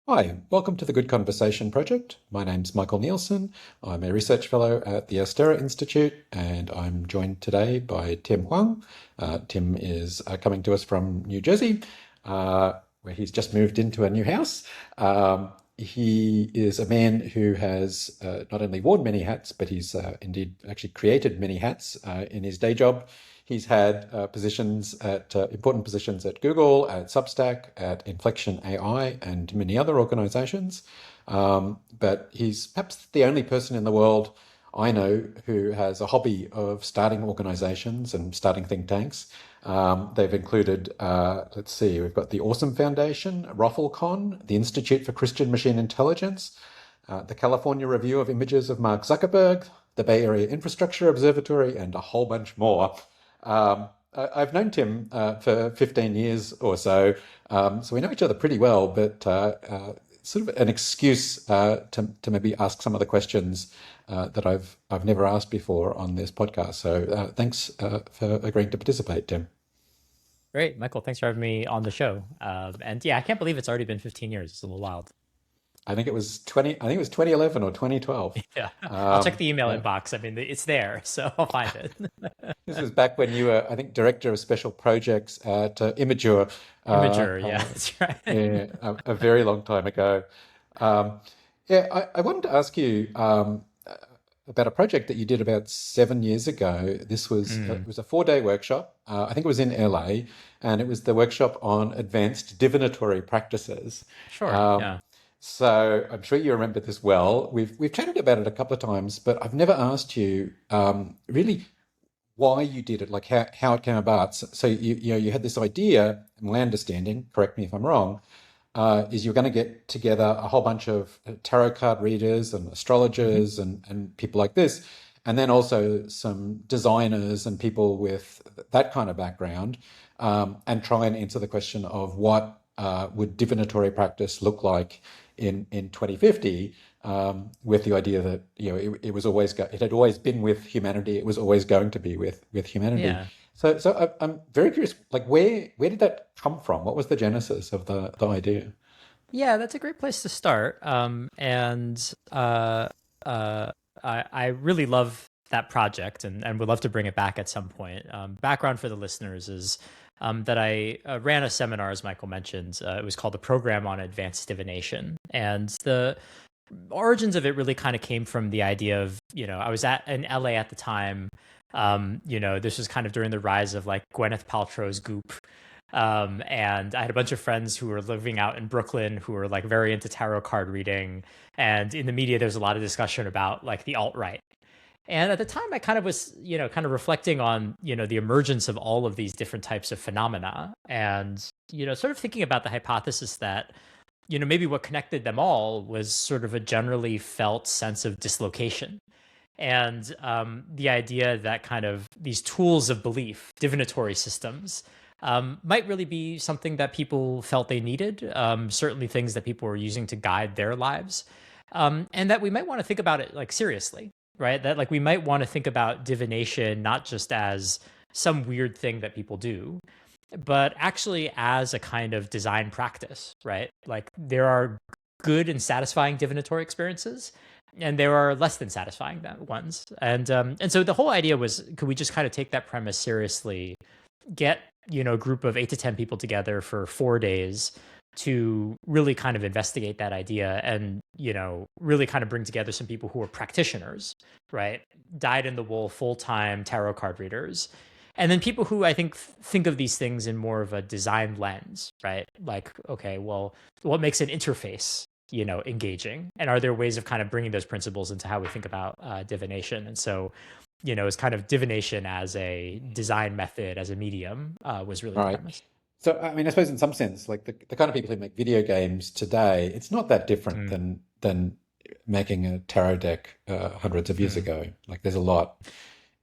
Hi, welcome to the Good Conversation Project. My name's Michael Nielsen. I'm a research fellow at the Astera Institute, and I'm joined today by Tim Hwang. Tim is coming to us from New Jersey, where he's just moved into a new house. He is a man who has not only worn many hats, but he's indeed actually created many hats in his day job. He's had positions at important positions at Google, at Substack, at Inflection AI, and many other organizations. But he's perhaps the only person in the world I know who has a hobby of starting organizations and starting think tanks. They've included, let's see, we've got the Awesome Foundation, ROFLCon, the Institute for Christian Machine Intelligence, the California Review of Images of Mark Zuckerberg, the Bay Area Infrastructure Observatory, and a whole bunch more. I've known Tim for 15 years or so, so we know each other pretty well, but sort of an excuse to maybe ask some of the questions that I've never asked before on this podcast. So thanks for agreeing to participate, Tim. Great, Michael. Thanks for having me on the show. And yeah, I can't believe it's already been 15 years. It's a little wild. I think it was 2011 or 2012. Yeah, I'll check the email Yeah. inbox. I mean, it's there, so I'll find it. This was back when you were, I think, director of special projects at Imagure. Imager, yeah, that's right. Yeah, a very long time ago. Um, yeah, I wanted to ask you about a project that you did about 7 years ago. This was it Mm, was a 4-day workshop. I think it was in LA, and it was the workshop on advanced divinatory practices. sure, Um, yeah. so I'm sure you remember this well. We've chatted about it a couple of times, but I've never asked you really why you did it, like how it came about. So you had this idea, my understanding, correct me if I'm wrong, is you're going to get together a whole bunch of tarot card readers and hmm astrologers and people like this, and then also some designers and people with that kind of background, and try and answer the question of what would divinatory practice look like in 2050, with the idea that it was it had always been with humanity, it was always going to be with humanity. Yeah. So I'm very curious, like where did that come from? What was the genesis of the idea? Yeah, that's a great place to start. And uh, I really love that project and would love to bring it back at some point. Background for the listeners is that I ran a seminar, as Michael mentioned. It was called the Program on Advanced Divination. And the origins of it really kind of came from the idea of, I was in LA at the time. This was kind of during the rise of like Gwyneth Paltrow's Goop. And I had a bunch of friends who were living out in Brooklyn who were like very into tarot card reading. And in the media, there's a lot of discussion about like the alt-right. And at the time, I kind of was, kind of reflecting on, the emergence of all of these different types of phenomena and, sort of thinking about the hypothesis that, maybe what connected them all was sort of a generally felt sense of dislocation. And the idea that kind of these tools of belief, divinatory systems, might really be something that people felt they needed, certainly things that people were using to guide their lives, and that we might want to think about it like seriously, right? That like we might want to think about divination not just as some weird thing that people do, but actually as a kind of design practice, right? Like there are good and satisfying divinatory experiences, and there are less than satisfying ones. And so the whole idea was, could we just kind of take that premise seriously, get a group of 8 to 10 people together for 4 days to really kind of investigate that idea and really kind of bring together some people who are practitioners, right? Dyed in the wool full-time tarot card readers, and then people who I think think of these things in more of a design lens, right? Like, okay, well, what makes an interface engaging, and are there ways of kind of bringing those principles into how we think about divination? And so it's kind of divination as a design method, as a medium, was really the Right. premise. So, I mean, I suppose in some sense, like the kind of people who make video games today, it's not that different Mm. than making a tarot deck hundreds of years Mm. ago. Like, there's a lot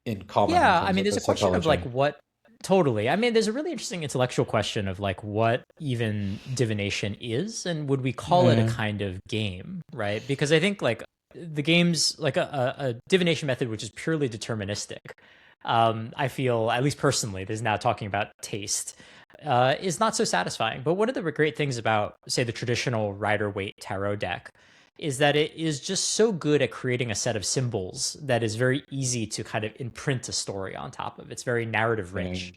in common in Yeah, I terms mean, of there's the a question of like psychology. what totally. I mean, there's a really interesting intellectual question of like what even divination is, and would we call it a Yeah. kind of game, right? Because I think like the games, like a divination method which is purely deterministic. I feel, at least personally, this is now talking about taste. is not so satisfying. But one of the great things about, say, the traditional Rider-Waite tarot deck is that it is just so good at creating a set of symbols that is very easy to kind of imprint a story on top of. It's very narrative Yeah. rich.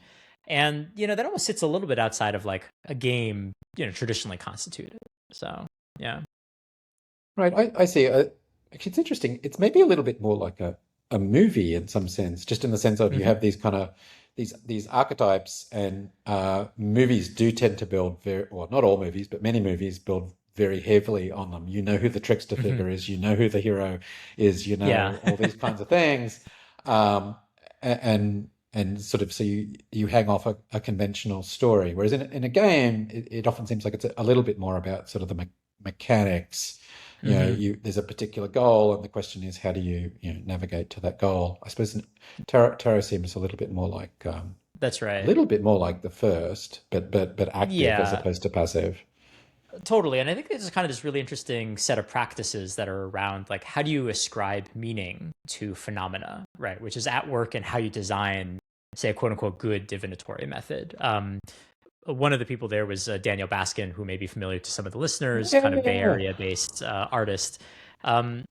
And, that almost sits a little bit outside of like a game, traditionally constituted. So, yeah. Right, I see. Actually, it's interesting. It's maybe a little bit more like a movie in some sense, just in the sense of you Hmm. have these kind of these archetypes, and movies do tend to build very, well, not all movies, but many movies build very heavily on them. You know who the trickster Hmm. figure is, you know who the hero is, you Yeah. know all these kinds of things, and sort of so you hang off a conventional story. Whereas in a game, it often seems like it's a little bit more about sort of the mechanics. Hmm. There's a particular goal, and the question is, how do you navigate to that goal? I suppose tarot seems a little bit more like That's a right. little bit more like the first, but active as Yeah. opposed to passive. Totally. And I think there's kind of this really interesting set of practices that are around like how do you ascribe meaning to phenomena, right? Which is at work in how you design, say, a quote unquote good divinatory method. One of the people there was Daniel Baskin, who may be familiar to some of the listeners, Yeah, kind of yeah, Bay yeah. Area based artist. And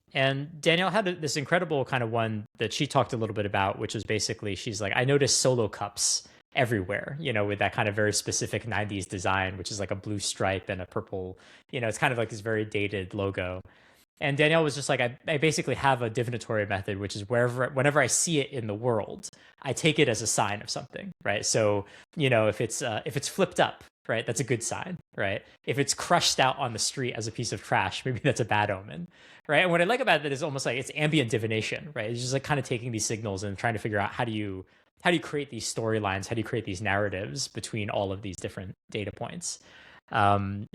Danielle had this incredible kind of one that she talked a little bit about, which was basically she's like, I noticed solo cups everywhere, with that kind of very specific 90s design, which is like a blue stripe and a purple, it's kind of like this very dated logo. And Danielle was just like, I basically have a divinatory method, which is whenever I see it in the world, I take it as a sign of something, right? So, if it's flipped up, right, that's a good sign, right? If it's crushed out on the street as a piece of trash, maybe that's a bad omen, right? And what I like about that is almost like it's ambient divination, right? It's just like kind of taking these signals and trying to figure out how do you create these storylines, how do you create these narratives between all of these different data points. And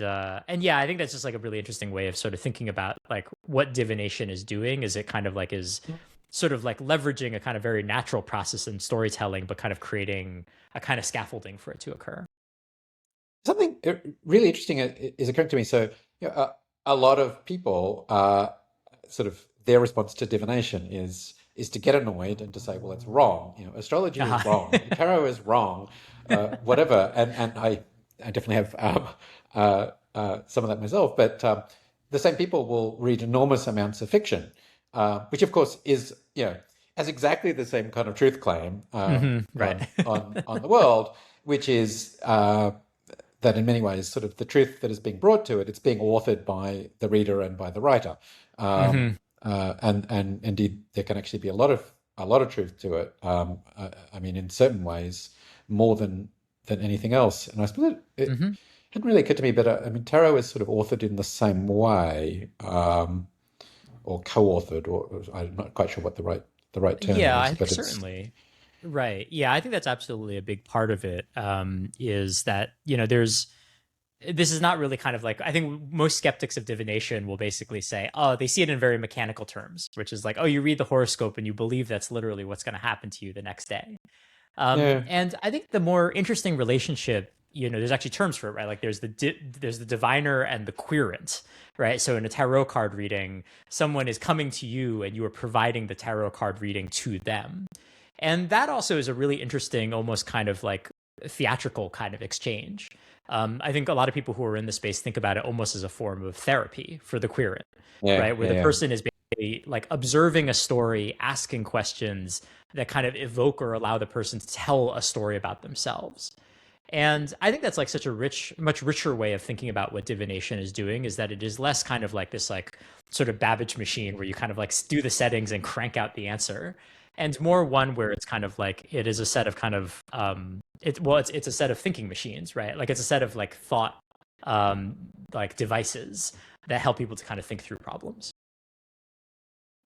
yeah, I think that's just like a really interesting way of sort of thinking about like what divination is doing. Is it kind of like is sort of like leveraging a kind of very natural process in storytelling, but kind of creating a kind of scaffolding for it to occur. Something really interesting is occurring to me. So, a lot of people sort of their response to divination is to get annoyed and to say, well, it's wrong. Astrology is wrong, Uh-huh. tarot is wrong, whatever. And I definitely have some of that myself. But the same people will read enormous amounts of fiction, which of course is has exactly the same kind of truth claim Right. on the world, which is. That in many ways, sort of the truth that is being brought to it, it's being authored by the reader and by the writer, Hmm. and indeed there can actually be a lot of truth to it. I mean, in certain ways, more than anything else. And I suppose it Hmm. hadn't really occurred to me, but I mean, tarot is sort of authored in the same way, or co-authored, or I'm not quite sure what the right term Yeah, is, I think but it's certainly. Right. Yeah, I think that's absolutely a big part of it. Is that, there's this is not really kind of like I think most skeptics of divination will basically say, oh, they see it in very mechanical terms, which is like, oh, you read the horoscope and you believe that's literally what's going to happen to you the next day. yeah, And I think the more interesting relationship, there's actually terms for it, right? Like there's the diviner and the querent, right? So in a tarot card reading, someone is coming to you and you are providing the tarot card reading to them. And that also is a really interesting, almost kind of like theatrical kind of exchange. I think a lot of people who are in the space think about it almost as a form of therapy for the querent, yeah, right? Where yeah, the yeah. person is basically like observing a story, asking questions that kind of evoke or allow the person to tell a story about themselves. And I think that's like such a much richer way of thinking about what divination is doing is that it is less kind of like this like sort of Babbage machine where you kind of like do the settings and crank out the answer, and more one where it's kind of like it is a set of kind of it's a set of thinking machines, right? Like it's a set of like thought um like devices that help people to kind of think through problems.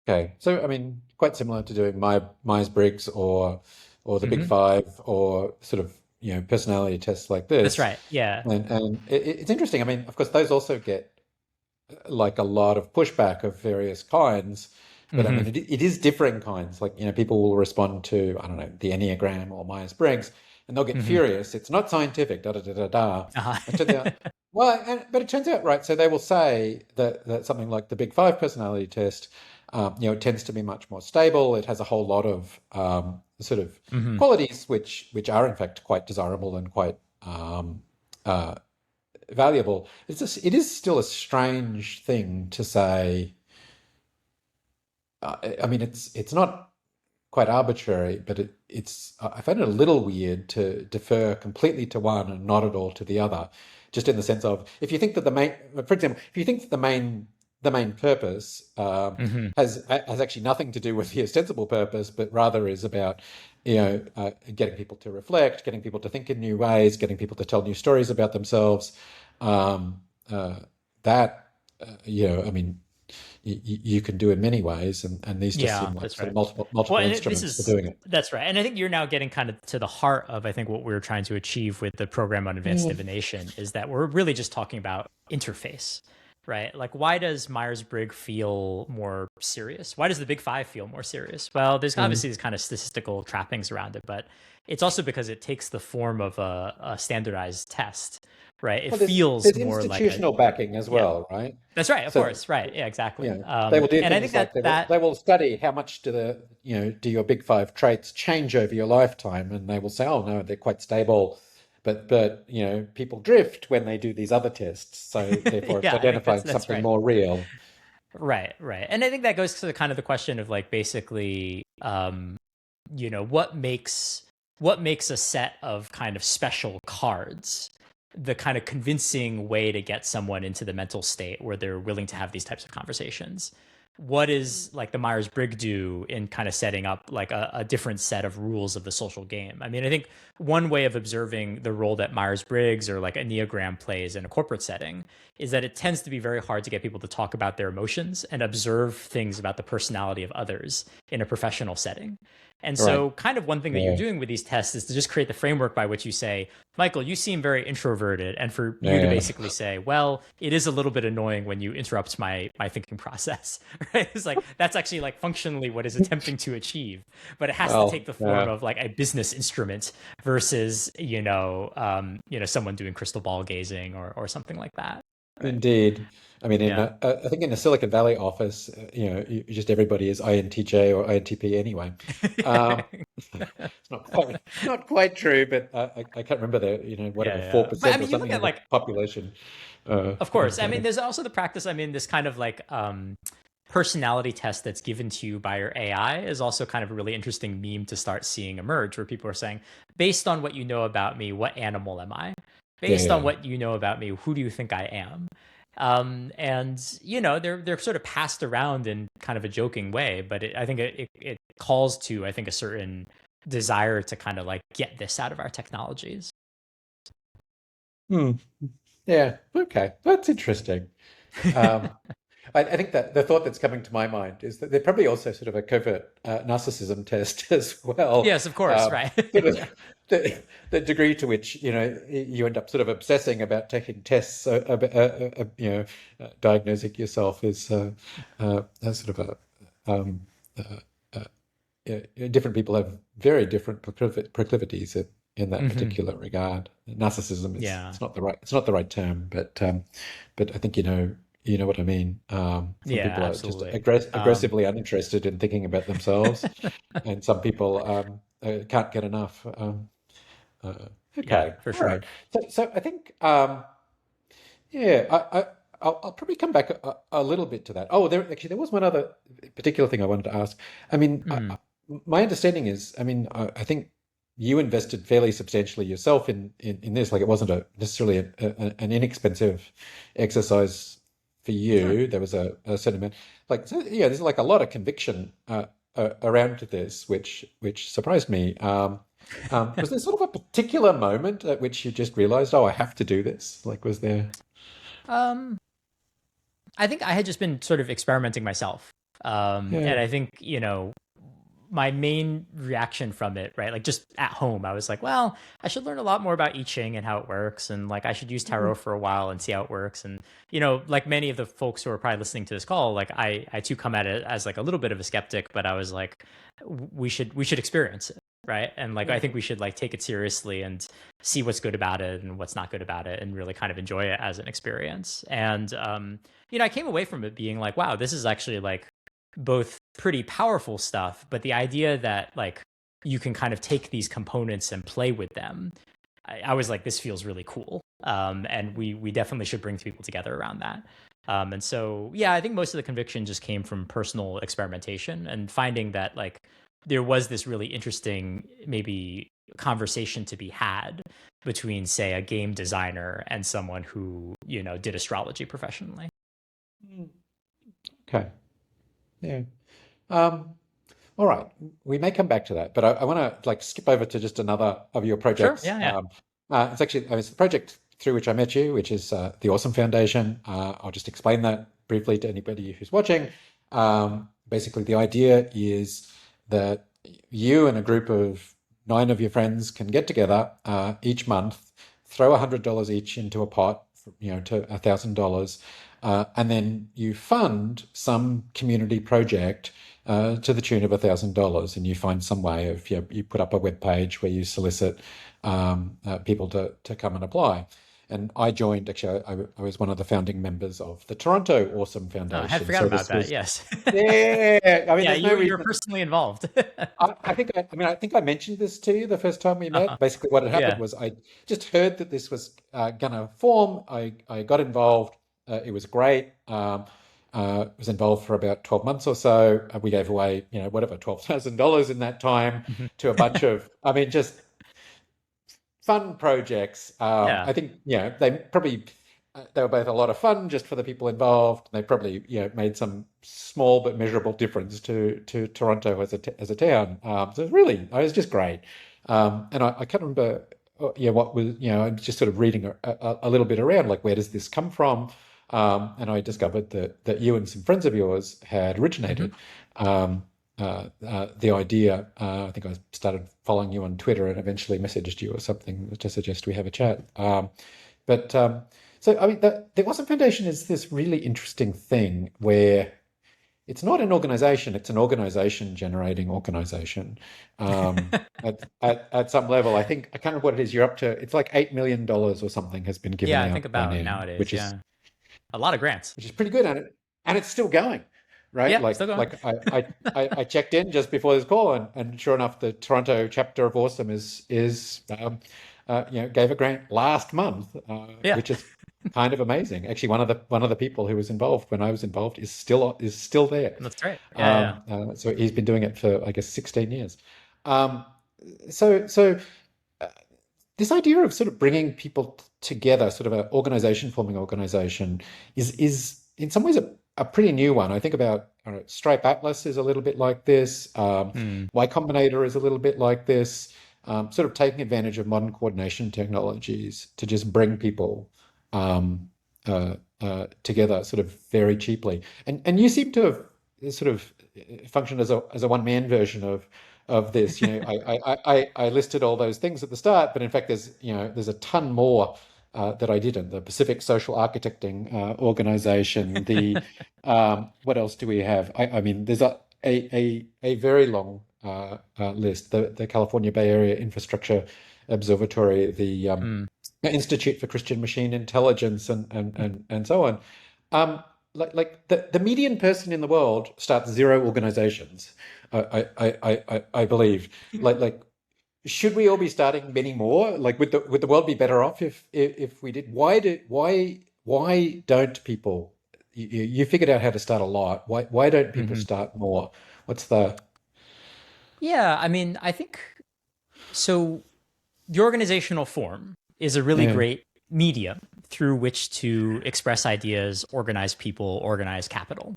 Okay, so I mean, quite similar to doing my Myers-Briggs or the Big Hmm. Five or sort of personality tests like That's this, right. Yeah. and it's interesting. I mean, of course, those also get like a lot of pushback of various kinds, but I mean, Hmm. it is differing kinds. Like people will respond to I don't know the Enneagram or Myers-Briggs, and they'll get Hmm. furious. It's not scientific. Da da da da da. It turns Uh-huh. out. Well, but it turns out right. So they will say that something like the Big Five personality test, it tends to be much more stable. It has a whole lot of sort of Hmm. qualities which are in fact quite desirable and quite uh, valuable. It is still a strange thing to say. I mean, it's not quite arbitrary, but it's I find it a little weird to defer completely to one and not at all to the other. Just in the sense of, if you think that for example, if you think that the main purpose Hmm. has actually nothing to do with the ostensible purpose, but rather is about getting people to reflect, getting people to think in new ways, getting people to tell new stories about themselves. Um, uh, that I mean, you can do in many ways, and these just Yeah, seem like that's sort of right. multiple Well, and this instruments for is doing it. that's right, and I think you're now getting kind of to the heart of I think what we're trying to achieve with the program on advanced Yeah. divination is that we're really just talking about interface, right? Like, why does Myers-Briggs feel more serious? Why does the Big Five feel more serious? Well, there's Mm. obviously these kind of statistical trappings around it, but it's also because it takes the form of a standardized test, right? It Well, there's feels more like a institutional backing as yeah. well, right? That's right, of So course, right? Yeah, you exactly. know, they will do And I think things that like they will that they will study how much do your big five traits change over your lifetime, and they will say, oh no, they're quite stable, but people drift when they do these other tests, so therefore it's yeah, I think identifying that's something right. more real. Right, right. And I think that goes to the kind of the question of like basically what makes a set of kind of special cards the kind of convincing way to get someone into the mental state where they're willing to have these types of conversations. What is like the Myers-Briggs do in kind of setting up like a different set of rules of the social game? I mean, I think one way of observing the role that Myers-Briggs or like Enneagram plays in a corporate setting is that it tends to be very hard to get people to talk about their emotions and observe things about the personality of others in a professional setting. And Right. so, kind of one thing that you're Yeah. doing with these tests is to just create the framework by which you say, Michael, you seem very introverted. And for you to Yeah. basically say, well, it is a little bit annoying when you interrupt my thinking process, right? It's like, that's actually like functionally what is attempting to achieve. But it has to take Well, the form yeah. of like a business instrument versus, someone doing crystal ball gazing or something like that. Right. Indeed. I mean, Yeah. I think in a Silicon Valley office, just everybody is INTJ or INTP anyway. Um, it's not quite true, but I can't remember Yeah, whatever four yeah. But I percent or mean, you look something at of the like, population. of course. I mean, there's also the practice. I mean, this kind of like personality test that's given to you by your AI is also kind of a really interesting meme to start seeing emerge, where people are saying, based on what you know about me, what animal am I? Based on Yeah. what you know about me, who do you think I am? And they're sort of passed around in kind of a joking way, but I think it calls to I think a certain desire to kind of like get this out of our technologies. Hmm. Yeah. Okay. That's interesting. Um, I think that the thought that's coming to my mind is that they're probably also sort of a covert narcissism test as well. Yes, of course, Um, right. sort of Yeah. the degree to which you end up sort of obsessing about taking tests, diagnosing yourself as sort of um, uh, uh, different people have very different proclivities in that Hmm. particular regard. Narcissism is Yeah. it's not the right term, but I think you know what I mean. Some Yeah, people are just absolutely. aggressively uninterested in thinking about themselves, and some people can't get enough. Uh, Yeah, okay, for all sure. right. So I think yeah, I'll probably come back a little bit to that. Oh, there was one other particular thing I wanted to ask. I mean, Mm. my understanding is, I mean, I think you invested fairly substantially yourself in this. Like, it wasn't necessarily an inexpensive exercise for Sure. you. There was a certain amount, like, so, yeah, there's like a lot of conviction around this, which surprised me. Was there sort of a particular moment at which you just realized, oh, I have to do this? Like, was there? Um, I think I had just been sort of experimenting myself. Yeah. And I think, my main reaction from it, right? Like just at home, I was like, well, I should learn a lot more about I Ching and how it works. And like, I should use tarot for a while and see how it works. And, like many of the folks who are probably listening to this call, like I too come at it as like a little bit of a skeptic, but I was like, we should experience it. Right. And like, I Yeah. think we should like take it seriously and see what's good about it and what's not good about it and really kind of enjoy it as an experience. And, I came away from it being like, wow, this is actually like both pretty powerful stuff, but the idea that like you can kind of take these components and play with them, I was like, this feels really cool. And we definitely should bring people together around that. And so, yeah, I think most of the conviction just came from personal experimentation and finding that like there was this really interesting maybe conversation to be had between, say, a game designer and someone who, did astrology professionally. Okay. Yeah. Um, all right. We may come back to that, but I want to like skip over to just another of your Sure. projects. Yeah. Yeah. It's actually it's the project through which I met you, which is the Awesome Foundation. I'll just explain that briefly to anybody who's watching. Basically, the idea is that you and a group of 9 of your friends can get together each month, throw $100 each into a pot, to $1,000, and then you fund some community project to the tune of $1,000, and you find some way of you put up a web page where you solicit people to come and apply. And I joined, actually, I was one of the founding members of the Toronto Awesome I had Foundation. forgotten So about this that. was, Yes. yeah, I mean, Yeah. there's no You were reason. personally involved. I think I mentioned this to you the first time we Uh-huh. met. Basically, what had happened Yeah. was I just heard that this was going to form. I got involved. It was great. Was involved for about 12 months or so. We gave away, whatever, $12,000 in that time Mhm. to a bunch of, I mean, just fun projects. Yeah. I think, they probably they were both a lot of fun just for the people involved. They probably, made some small but measurable difference to Toronto as a town. So it was just great. And I can't remember, what was, I was just sort of reading a little bit around, like where does this come from? And I discovered that you and some friends of yours had Hmm. originated the idea. I think I started following you on Twitter and eventually messaged you or something to suggest we have a chat. But so, I mean, the Awesome Foundation is this really interesting thing where it's not an organization, it's an organization generating organization. At some level, I think, I can't remember what it is you're up to. It's like $8 million or something has been given Yeah. I think out by about now, nowadays. Yeah. A lot of grants. which is pretty good, and it's still going, right? Yeah. Like Still going. like I checked in just before this call, and sure enough, the Toronto chapter of Awesome is gave a grant last month, Yeah. which is kind of amazing. Actually, one of the people who was involved when I was involved is still there. That's great. Yeah. Yeah. So he's been doing it for, I guess, 16 years. Um, so this idea of sort of bringing people together, sort of an organization forming organization, is in some ways a pretty new one. I think about, I don't know, Stripe Atlas is a little bit like this. Hmm. Y Combinator is a little bit like this. Sort of taking advantage of modern coordination technologies to just bring people together, sort of very cheaply. And you seem to have sort of functioned as a one man version of this. I listed all those things at the start, but in fact, there's a ton more that I didn't. The Pacific Social Architecting Organization. What else do we have? I mean, there's a very long list. The California Bay Area Infrastructure Observatory, the Hmm. Institute for Christian Machine Intelligence, and so on. Um, like the median person in the world starts zero organizations. I believe. Like should we all be starting many more? Like would the world be better off if we did? Why don't people? You figured out how to start a lot. Why don't people Hmm. start more? What's the Yeah. I mean, I think so. The organizational form is a really yeah, great medium through which to express ideas, organize people, organize capital.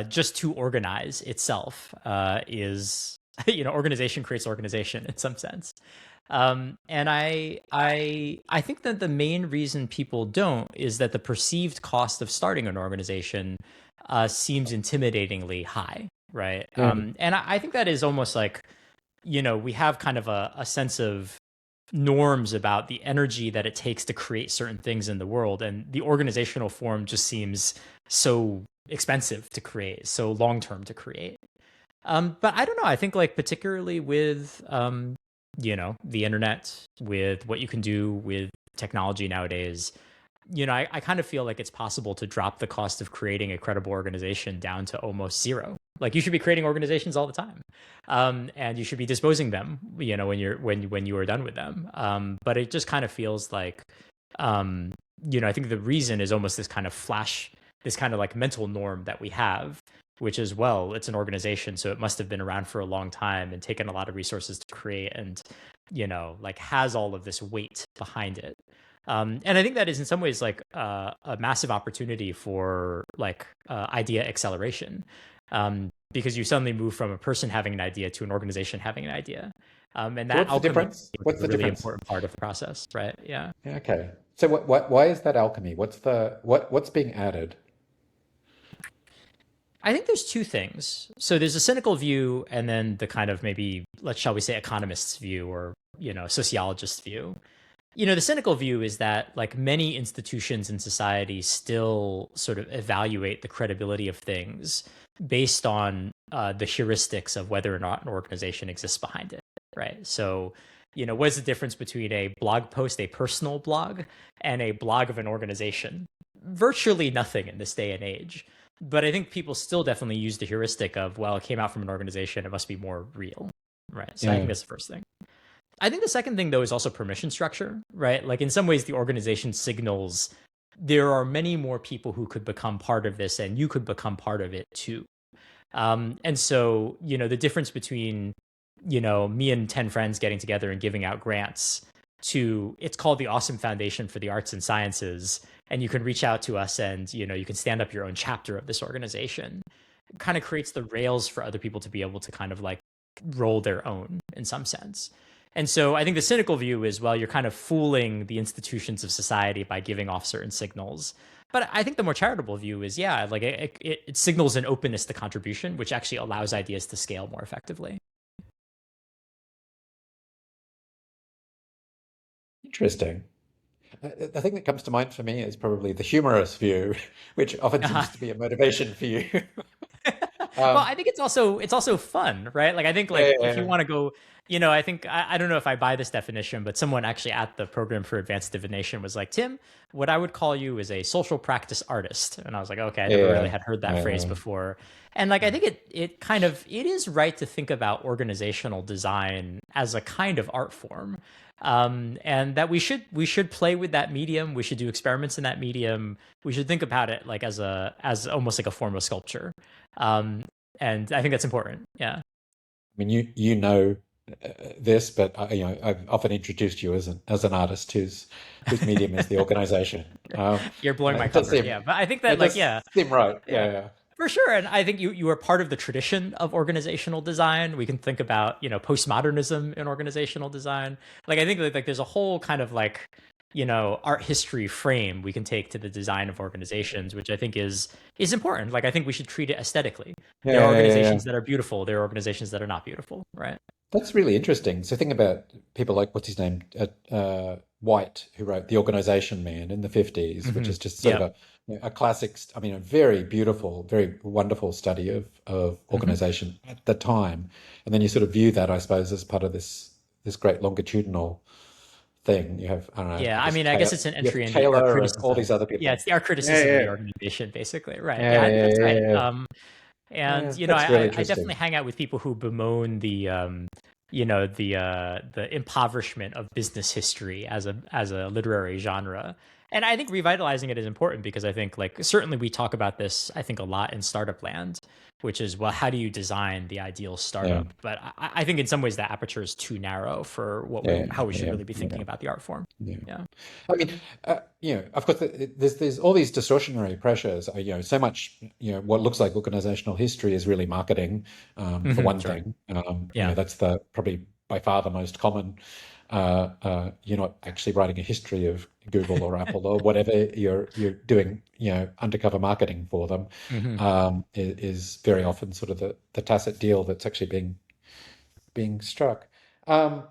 Just to organize itself is, organization creates organization in some sense. And I think that the main reason people don't is that the perceived cost of starting an organization seems intimidatingly high, right? yeah, And I think that is almost like, we have kind of a sense of norms about the energy that it takes to create certain things in the world. And the organizational form just seems so expensive to create, so long term to create. But I don't know. I think like particularly with the internet, with what you can do with technology nowadays, I kind of feel like it's possible to drop the cost of creating a credible organization down to almost zero. Like you should be creating organizations all the time, and you should be disposing them, when you are done with them. But it just kind of feels like, um, I think the reason is almost this kind of flash, this kind of like mental norm that we have, which is, well, it's an organization, so it must have been around for a long time and taken a lot of resources to create, and like has all of this weight behind it. And I think that is in some ways like a massive opportunity for like idea acceleration, because you suddenly move from a person having an idea to an organization having an idea, and So that what's the alchemy difference? is What's a the really difference? important part of the process, right? Yeah. Yeah, okay. So why is that alchemy? What's being added? I think there's two things. So there's a cynical view, and then the kind of maybe, let's shall we say, economist's view, or sociologist's view. The cynical view is that like many institutions in society still sort of evaluate the credibility of things based on the heuristics of whether or not an organization exists behind it, right? So, what is the difference between a blog post, a personal blog, and a blog of an organization? Virtually nothing in this day and age. But I think people still definitely use the heuristic of, well, it came out from an organization, it must be more real, right? So I think Yeah. that's the first thing. I think the second thing, though, is also permission structure, right? Like in some ways, the organization signals there are many more people who could become part of this, and you could become part of it too. And so, the difference between, me and 10 friends getting together and giving out grants to, it's called the Awesome Foundation for the Arts and Sciences, and you can reach out to us, and, you can stand up your own chapter of this organization. It kind of creates the rails for other people to be able to kind of like roll their own in some sense. And so I think the cynical view is, well, you're kind of fooling the institutions of society by giving off certain signals. But I think the more charitable view is, yeah, like it signals an openness to contribution, which actually allows ideas to scale more effectively. Interesting. The thing that comes to mind for me is probably the humorous view, which often Uh-huh. seems to be a motivation for you. Well, Um, I think it's also fun, right? Like I think yeah, like if you yeah, want to go, I think I don't know if I buy this definition, but someone actually at the program for advanced divination was like, Tim, what I would call you is a social practice artist. And I was like, okay, I never really yeah, had heard that phrase yeah, before. And like I think it kind of it is right to think about organizational design as a kind of art form. And that we should play with that medium. We should do experiments in that medium. We should think about it like as almost like a form of sculpture. Um, and I think that's important. Yeah. I mean, you know this, but I've often introduced you as an artist whose medium is the organization. You're blowing my It does cover. seem Yeah. But I think that it like, does yeah, seem right. yeah. Yeah, For sure. And I think you are part of the tradition of organizational design. We can think about, postmodernism in organizational design. Like I think like there's a whole kind of like, art history frame we can take to the design of organizations, which I think is important. Like I think we should treat it aesthetically. There are yeah, yeah, yeah. organizations that are beautiful, there are organizations that are not beautiful, right? That's really interesting. So think about people like what's his name, White, who wrote The Organization Man in the 50s, which Hmm. is just sort of Yeah. a classic, I mean, a very beautiful, very wonderful study of Hmm. organization at the time. And then you sort of view that, I suppose, as part of this great longitudinal thing. You have, I don't know, Yeah, I I guess mean, I guess Taylor, it's an you have entry into art Taylor and all these criticism. other Yeah, people. it's the art Yeah, criticism of the yeah, organization, basically. Right. yeah, Yeah, I think yeah, that's yeah, right. yeah, yeah. And Yeah, that's really I interesting. definitely hang out with people who bemoan the impoverishment of business history as a literary genre. And I think revitalizing it is important because I think like certainly we talk about this, I think a lot in startup land, which is, well, how do you design the ideal Yeah, startup? But I think in some ways that aperture is too narrow for yeah, how we should yeah, really be thinking yeah, about the art form. yeah. Yeah. I mean, of course, there's all these distortionary pressures. So much, what looks like organizational history is really marketing, for Hmm. one Sure. thing. Yeah. That's the probably by far the most common. You're not actually writing a history of Google or Apple or whatever you're doing. Undercover marketing for them, Hmm. is very often sort of the tacit deal that's actually being struck. Um,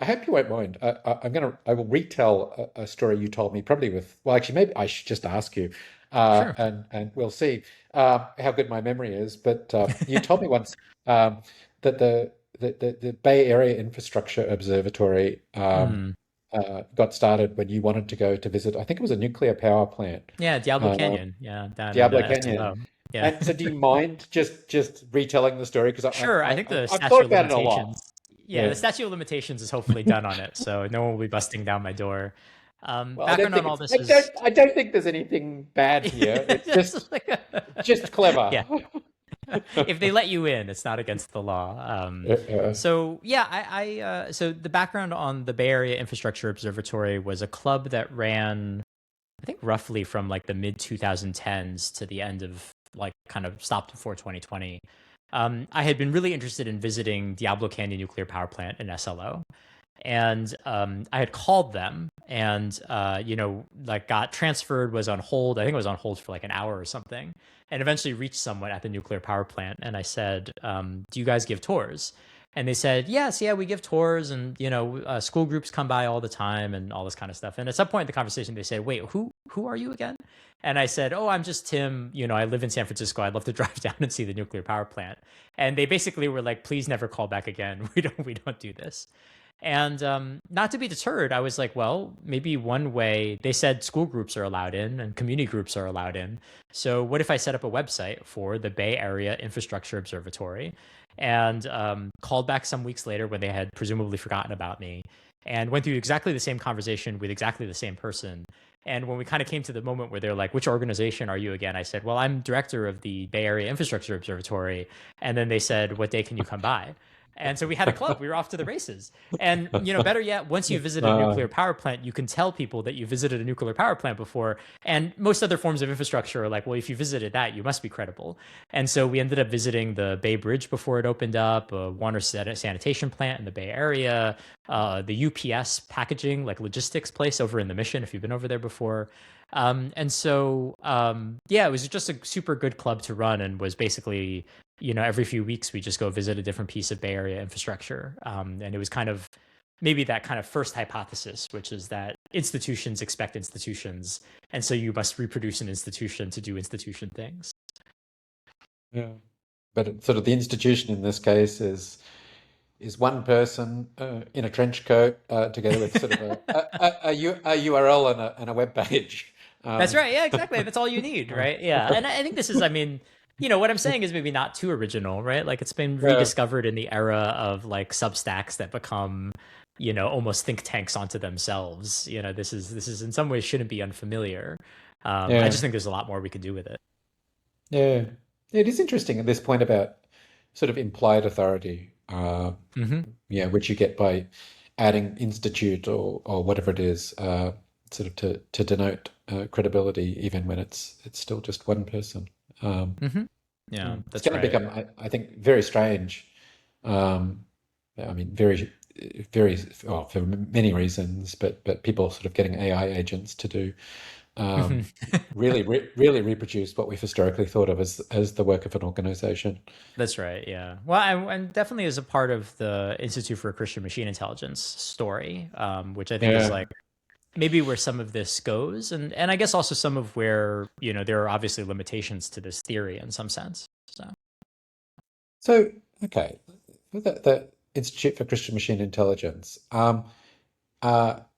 I hope you won't mind. I will retell a story you told me, probably well, actually, maybe I should just ask you, Sure. and we'll see how good my memory is. But you told me once that the Bay Area Infrastructure Observatory Mm. got started when you wanted to go to visit. I think it was a nuclear power plant, Yeah, Diablo uh, Canyon. Yeah, down at Diablo SLO. Canyon. Yeah. And so, do you mind just retelling the story? Because Sure. I think the I've thought statute of about it a lot. limitations. Yeah, the Yeah. statute of limitations is hopefully done on it, so no one will be busting down my door. Well, I don't Background on think all it's. this is I don't think there's anything bad here. It's it's like just clever. yeah. If they let you in, it's not against the law. Uh, So yeah, so the background on the Bay Area Infrastructure Observatory was a club that ran, I think, roughly from like the mid 2010s to the end of like kind of stopped before 2020. I had been really interested in visiting Diablo Canyon Nuclear Power Plant in SLO, and I had called them and like got transferred, was on hold. I think it was on hold for like an hour or something, and eventually reached someone at the nuclear power plant. And I said, do you guys give tours? And they said, yes, yeah, we give tours, and school groups come by all the time and all this kind of stuff. And at some point in the conversation they said, wait, who are you again? And I said, oh, I'm just Tim. I live in San Francisco. I'd love to drive down and see the nuclear power plant. And they basically were like, please never call back again. We don't do this. And not to be deterred, I was like, well, maybe one way. They said school groups are allowed in and community groups are allowed in. So what if I set up a website for the Bay Area Infrastructure Observatory and called back some weeks later when they had presumably forgotten about me and went through exactly the same conversation with exactly the same person. And when we kind of came to the moment where they're like, which organization are you again? I said, well, I'm director of the Bay Area Infrastructure Observatory. And then they said, what day can you come by? And so we had a club. We were off to the races. And better yet, once you visit a uh, nuclear power plant, you can tell people that you visited a nuclear power plant before. And most other forms of infrastructure are like, well, if you visited that, you must be credible. And so we ended up visiting the Bay Bridge before it opened up, a water sanitation plant in the Bay Area, the UPS packaging, like logistics place over in the Mission, if you've been over there before. And so, yeah, it was just a super good club to run, and was basically, every few weeks we just go visit a different piece of Bay Area infrastructure. And it was kind of maybe that kind of first hypothesis, which is that institutions expect institutions. And so you must reproduce an institution to do institution things. yeah. But sort of the institution in this case is one person in a trench coat together with sort of a URL and a web page. That's Um, right. Yeah, exactly. That's all you need, right? Yeah. And I think this is, I mean, what I'm saying is maybe not too original, right? Like it's been yeah, rediscovered in the era of like Substacks that become, almost think tanks onto themselves. This is in some ways shouldn't be unfamiliar. I yeah, just think there's a lot more we could do with it. yeah. It is interesting at this point about sort of implied authority, Hmm. yeah, which you get by adding institute or whatever it is, sort of to denote credibility, even when it's still just one person. Um, Hmm. Yeah, it's that's going to right. become, I think, very strange. Um, I mean, very well for many reasons, but people sort of getting AI agents to do Mhm. really reproduce what we've historically thought of as the work of an organization. That's right. Yeah. Well, and definitely as a part of the Institute for Christian Machine Intelligence story, which I think is Yeah. like maybe where some of this goes, and I guess also some of where there are obviously limitations to this theory in some sense. So So, okay, for the Institute for Christian Machine Intelligence.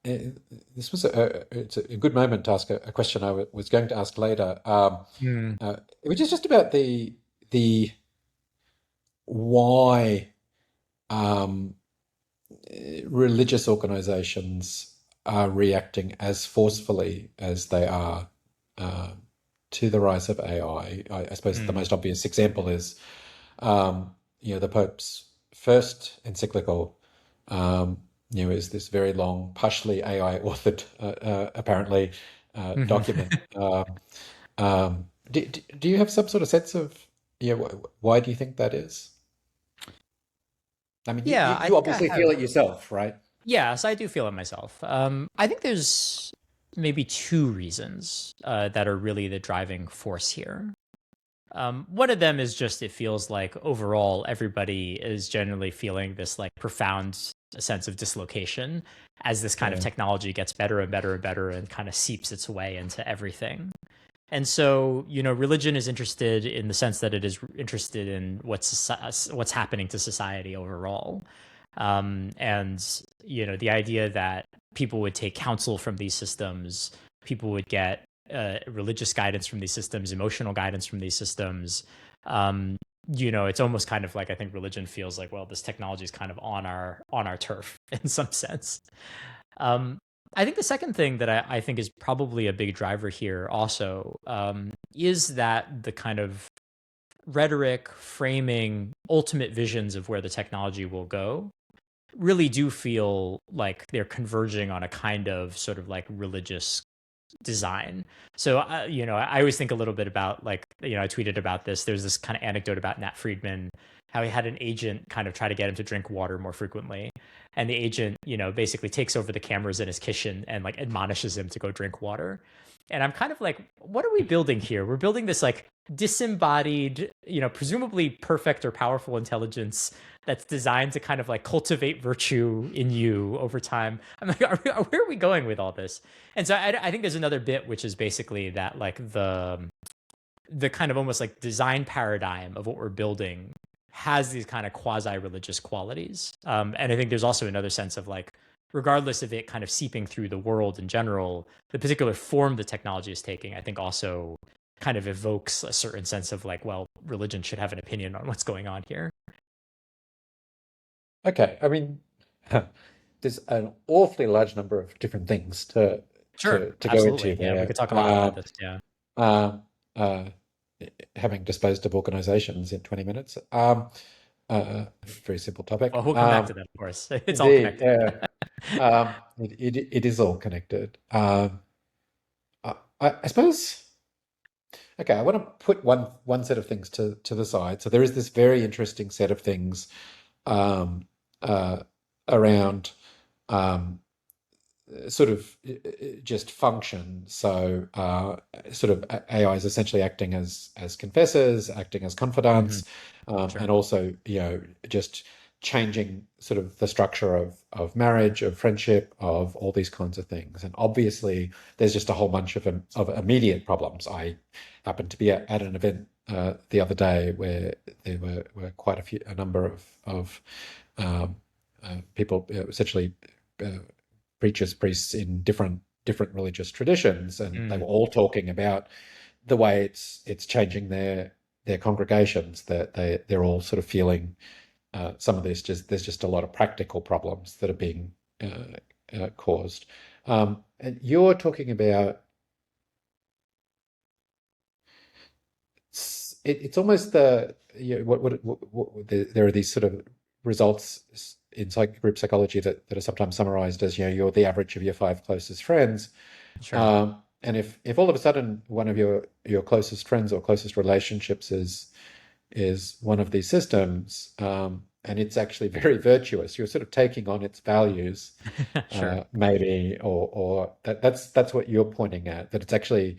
This was it's a good moment to ask a question I was going to ask later, mm, which is just about the why um, religious organizations are reacting as forcefully as they are uh, to the rise of AI. I suppose the mm, most obvious example is the Pope's first encyclical, um, is this very long, partially AI authored, apparently, mhm. document. Do you have some sort of sense of, why do you think that is? I mean, Yeah, I you think I obviously feel have. it yourself, right? Yes, I do feel it myself. I think there's maybe two reasons that are really the driving force here. One of them is just it feels like overall everybody is generally feeling this like profound sense of dislocation as this kind of Yeah. technology gets better and better and better and kind of seeps its way into everything. And so, religion is interested in the sense that it is interested in what's happening to society overall. And the idea that people would take counsel from these systems, people would get religious guidance from these systems, emotional guidance from these systems. Um, it's almost kind of like I think religion feels like, well, this technology is kind of on our turf in some sense. Um, I think the second thing that I think is probably a big driver here also is that the kind of rhetoric framing ultimate visions of where the technology will go really do feel like they're converging on a kind of sort of like religious design. So, I always think a little bit about like, I tweeted about this. There's this kind of anecdote about Nat Friedman, how he had an agent kind of try to get him to drink water more frequently. And the agent, basically takes over the cameras in his kitchen and like admonishes him to go drink water. And I'm kind of like, what are we building here? We're building this like disembodied, presumably perfect or powerful intelligence that's designed to kind of like cultivate virtue in you over time. I'm like, where are we going with all this? And so I think there's another bit, which is basically that like the kind of almost like design paradigm of what we're building has these kind of quasi-religious qualities. And I think there's also another sense of like, regardless of it kind of seeping through the world in general, the particular form the technology is taking, I think also kind of evokes a certain sense of like, well, religion should have an opinion on what's going on here. Okay, I mean, there's an awfully large number of different things to Sure, go into absolutely. Yeah, we there. could talk a lot about this. Yeah. Uh, uh, Having disposed of organizations in 20 minutes. Very simple topic. Well, we'll come back to that, of course. It's all Indeed, connected. yeah. It is all connected. I suppose. Okay, I want to put one set of things to the side. So there is this very interesting set of things um, uh, around um, sort of just function. So sort of AI is essentially acting as confessors, acting as Hmm. confidants, Sure. and also just changing sort of the structure of marriage, of friendship, of all these kinds of things. And obviously, there's just a whole bunch of immediate problems. I happened to be at an event the other day where there were quite a number of um, people essentially. Preachers, priests in different religious traditions, and they were Mm. all talking about the way it's changing their congregations. That they're all sort of feeling some of this. Just there's just a lot of practical problems that are being caused. And you're talking about it's almost there are these sort of results in group psychology that are sometimes summarized as you're the average of your five closest friends. Sure. And if all of a sudden one of your closest friends or closest relationships is one of these systems, and it's actually very virtuous, you're sort of taking on its values, Sure. maybe, or that's what you're pointing at, that it's actually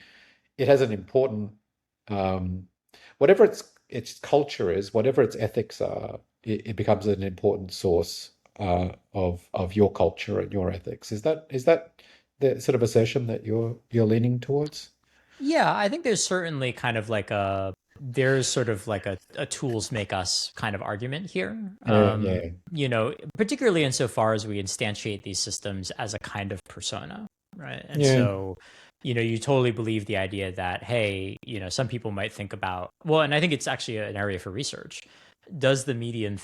it has an important um, whatever its culture is, whatever its ethics are, it becomes an important source of your culture and your ethics. Is that the sort of assertion that you're leaning towards? Yeah, I think there's certainly kind of like there's sort of like a tools make us kind of argument here. Yeah, yeah, Particularly insofar as we instantiate these systems as a kind of persona, right? And yeah, so, you totally believe the idea that, hey, some people might think about, well, and I think it's actually an area for research. Does the median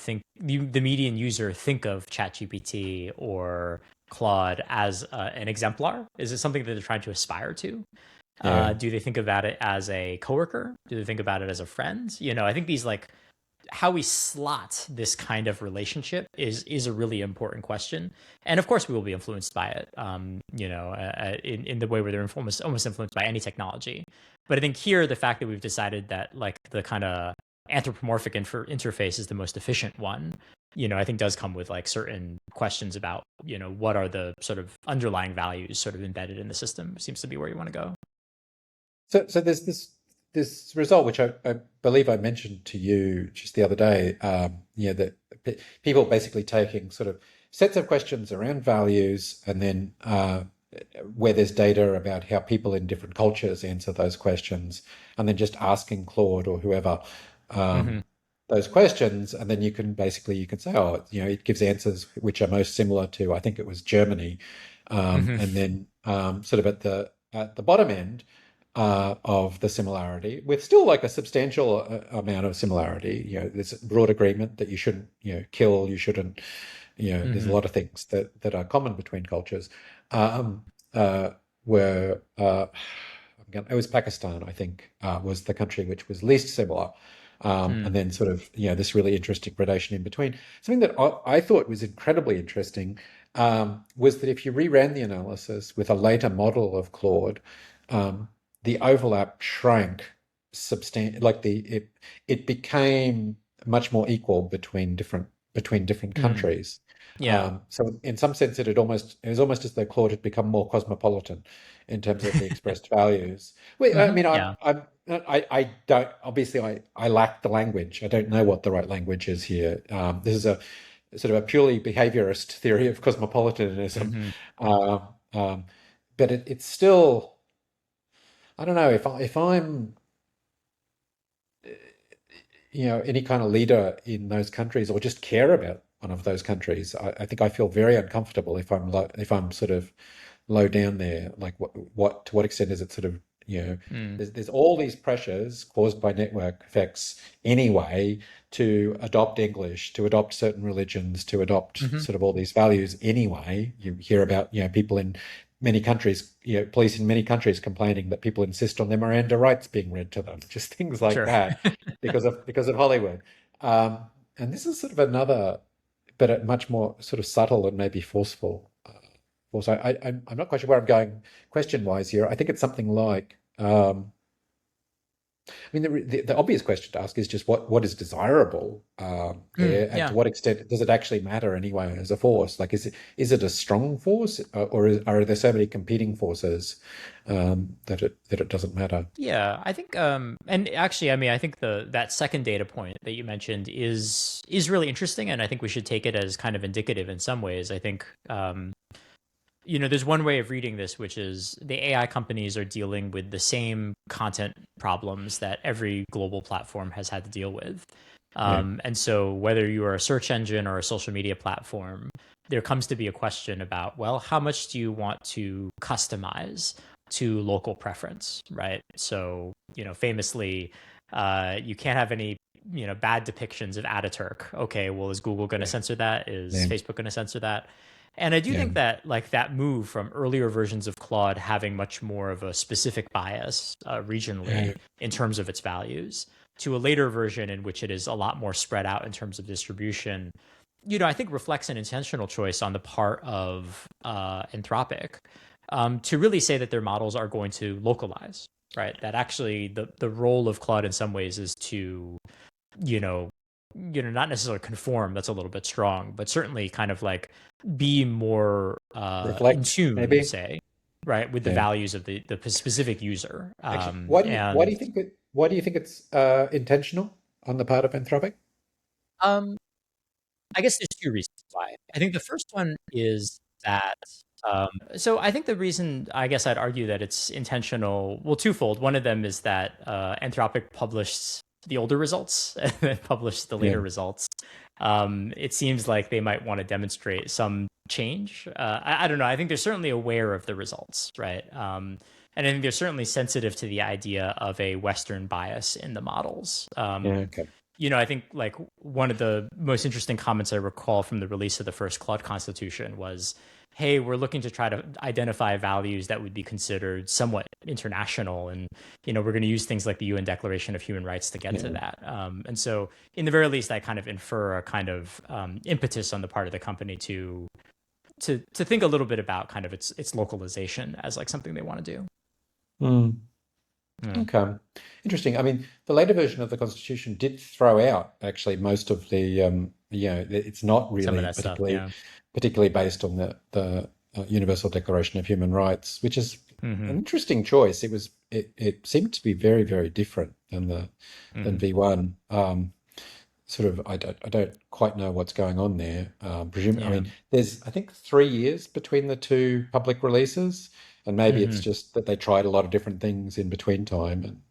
user think of ChatGPT or Claude as an exemplar? Is it something that they're trying to aspire to? yeah, Do they think about it as a coworker? Do they think about it as a friend? I think these like how we slot this kind of relationship is a really important question, and of course we will be influenced by it. In the way where they're almost influenced by any technology. But I think here the fact that we've decided that like the kind of anthropomorphic interface is the most efficient one. I think does come with like certain questions about what are the sort of underlying values sort of embedded in the system. Seems to be where you want to go. so there's this result which I believe I mentioned to you just the other day. That people basically taking sort of sets of questions around values, and then where there's data about how people in different cultures answer those questions, and then just asking Claude or whoever Hmm. um, those questions, and then you can say, oh, it gives answers which are most similar to, I think it was Germany, Hmm. and then sort of at the bottom end. of the similarity, with still like a substantial amount of similarity. There's broad agreement that you shouldn't, kill, you shouldn't, there's a Hmm. lot of things that are common between cultures. Um, where it was Pakistan, I think, was the country which was least similar. And Mm. then sort of, this really interesting gradation in between. Something that I thought was incredibly interesting was that if you reran the analysis with a later model of Claude, um, the overlap shrank substantially. It became much more equal between different Mm. countries. Yeah. So in some sense, it was almost as though Claude had become more cosmopolitan in terms of the expressed values. Well, I Hmm. mean, Yeah. I don't obviously I lack the language. I don't know what the right language is here. This is a sort of a purely behaviorist theory of cosmopolitanism, Hmm. um, um, but it's still. I don't know if I'm any kind of leader in those countries or just care about one of those countries. I think I feel very uncomfortable if I'm sort of low down there. Like to what extent is it sort of Mm. there's all these pressures caused by network effects anyway to adopt English, to adopt certain religions, to adopt Hmm. sort of all these values anyway. You hear about people in many countries, police in many countries complaining that people insist on their Miranda rights being read to them, just things like Sure. that, because of Hollywood. Um, and this is sort of another, but a much more sort of subtle and maybe forceful. Also, I'm not quite sure where I'm going question wise here. I think it's something like, I mean, the obvious question to ask is just what is desirable Mm. there, and to Yeah. what extent does it actually matter anyway as a force? Like, is it a strong force, or are there so many competing forces that it doesn't matter? Yeah, I think and actually I mean I think the that second data point that you mentioned is really interesting, and I think we should take it as kind of indicative in some ways. I think there's one way of reading this, which is the AI companies are dealing with the same content problems that every global platform has had to deal with. Yeah, And so, whether you are a search engine or a social media platform, there comes to be a question about, well, how much do you want to customize to local preference, right? So, famously, you can't have any bad depictions of Ataturk. Okay, well, is Google going to yeah, censor that? Is yeah, Facebook going to censor that? And I do yeah, think that like that move from earlier versions of Claude having much more of a specific bias regionally yeah, in terms of its values to a later version in which it is a lot more spread out in terms of distribution, I think reflects an intentional choice on the part of Anthropic to really say that their models are going to localize, right? That actually the role of Claude in some ways is to you know, not necessarily conform. That's a little bit strong, but certainly kind of like be more in reflect tune, maybe. say, right, with the Yeah. values of the specific user. Actually, why do you think it's intentional on the part of Anthropic? Um, I guess there's two reasons why. I think the first one is that. So I think the reason I guess I'd argue that it's intentional, well, twofold. One of them is that Anthropic published the older results and then published the Yeah, later results. It seems like they might want to demonstrate some change. I don't know. I think they're certainly aware of the results, right? And I think they're certainly sensitive to the idea of a Western bias in the models. yeah, okay. I think like one of the most interesting comments I recall from the release of the first Claude Constitution was, "Hey, we're looking to try to identify values that would be considered somewhat international, and we're going to use things like the UN Declaration of Human Rights to get to Yeah. that." And so, in the very least, I kind of infer a kind of impetus on the part of the company to think a little bit about kind of its localization as like something they want to do. Hmm. Yeah. Okay. Interesting. I mean, the later version of the Constitution did throw out actually most of the, it's not Some of really that stuff. particularly Yeah. particularly based on the Universal Declaration of Human Rights, which is an Hmm. interesting choice. It seemed to be very, very different than Hmm. V1. Sort of, I don't quite know what's going on there. I Yeah. mean, there's I think 3 years between the two public releases, and maybe it's Hmm. just that they tried a lot of different things in between time,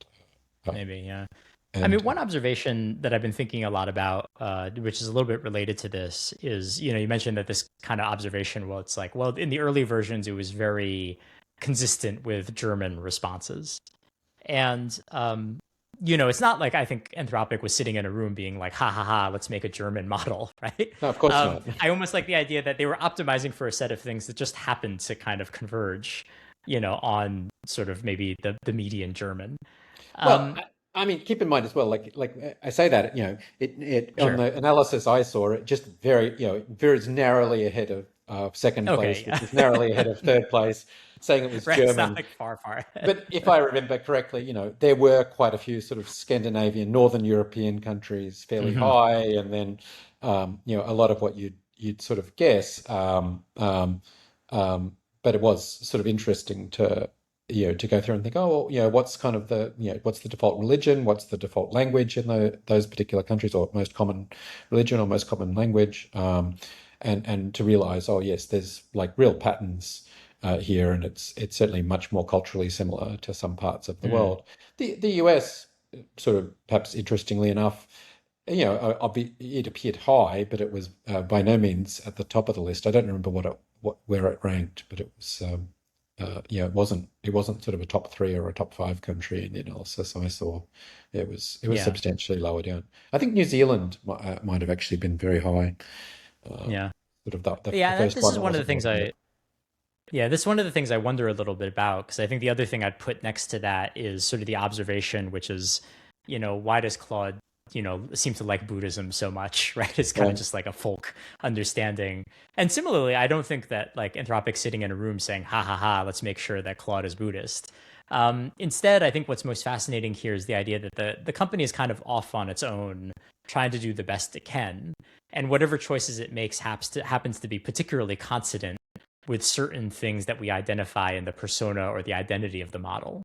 uh, Maybe. Yeah. I mean, and one observation that I've been thinking a lot about, which is a little bit related to this, is you mentioned that this kind of observation, well, it's like, well, in the early versions, it was very consistent with German responses. And it's not like I think Anthropic was sitting in a room being like, ha ha ha, let's make a German model, right? No, of course not. I almost like the idea that they were optimizing for a set of things that just happened to kind of converge, on sort of maybe the median German. Well, Um, I mean, keep in mind as well, like I say that, it on sure. the analysis I saw, it just very narrowly ahead of second place, Okay. which Yeah. was narrowly ahead of third place, saying it was Right. It's not German. like far, far ahead. But if I remember correctly, there were quite a few sort of Scandinavian, Northern European countries fairly Hmm. high, and then a lot of what you'd sort of guess. But it was sort of interesting to go through and think, oh, well, what's kind of what's the default religion, what's the default language in those particular countries, or most common religion or most common language, and to realize, oh yes, there's like real patterns here, and it's certainly much more culturally similar to some parts of the Mm. world. The US, sort of perhaps interestingly enough, it appeared high, but it was by no means at the top of the list. I don't remember where it ranked, but it was it wasn't sort of a top three or a top five country in the analysis I saw. It was Yeah. substantially lower down. I think New Zealand might have actually been very high. Um, Yeah. Sort of the Yeah. first This one is that one of the wasn't things working. this is one of the things I wonder a little bit about, because I think the other thing I'd put next to that is sort of the observation, which is, why does Claude, seem to like Buddhism so much, right? It's kind of Right. just like a folk understanding. And similarly, I don't think that like Anthropic's sitting in a room saying, ha ha ha, let's make sure that Claude is Buddhist. Instead, I think what's most fascinating here is the idea that the company is kind of off on its own, trying to do the best it can. And whatever choices it makes happens to be particularly consonant with certain things that we identify in the persona or the identity of the model.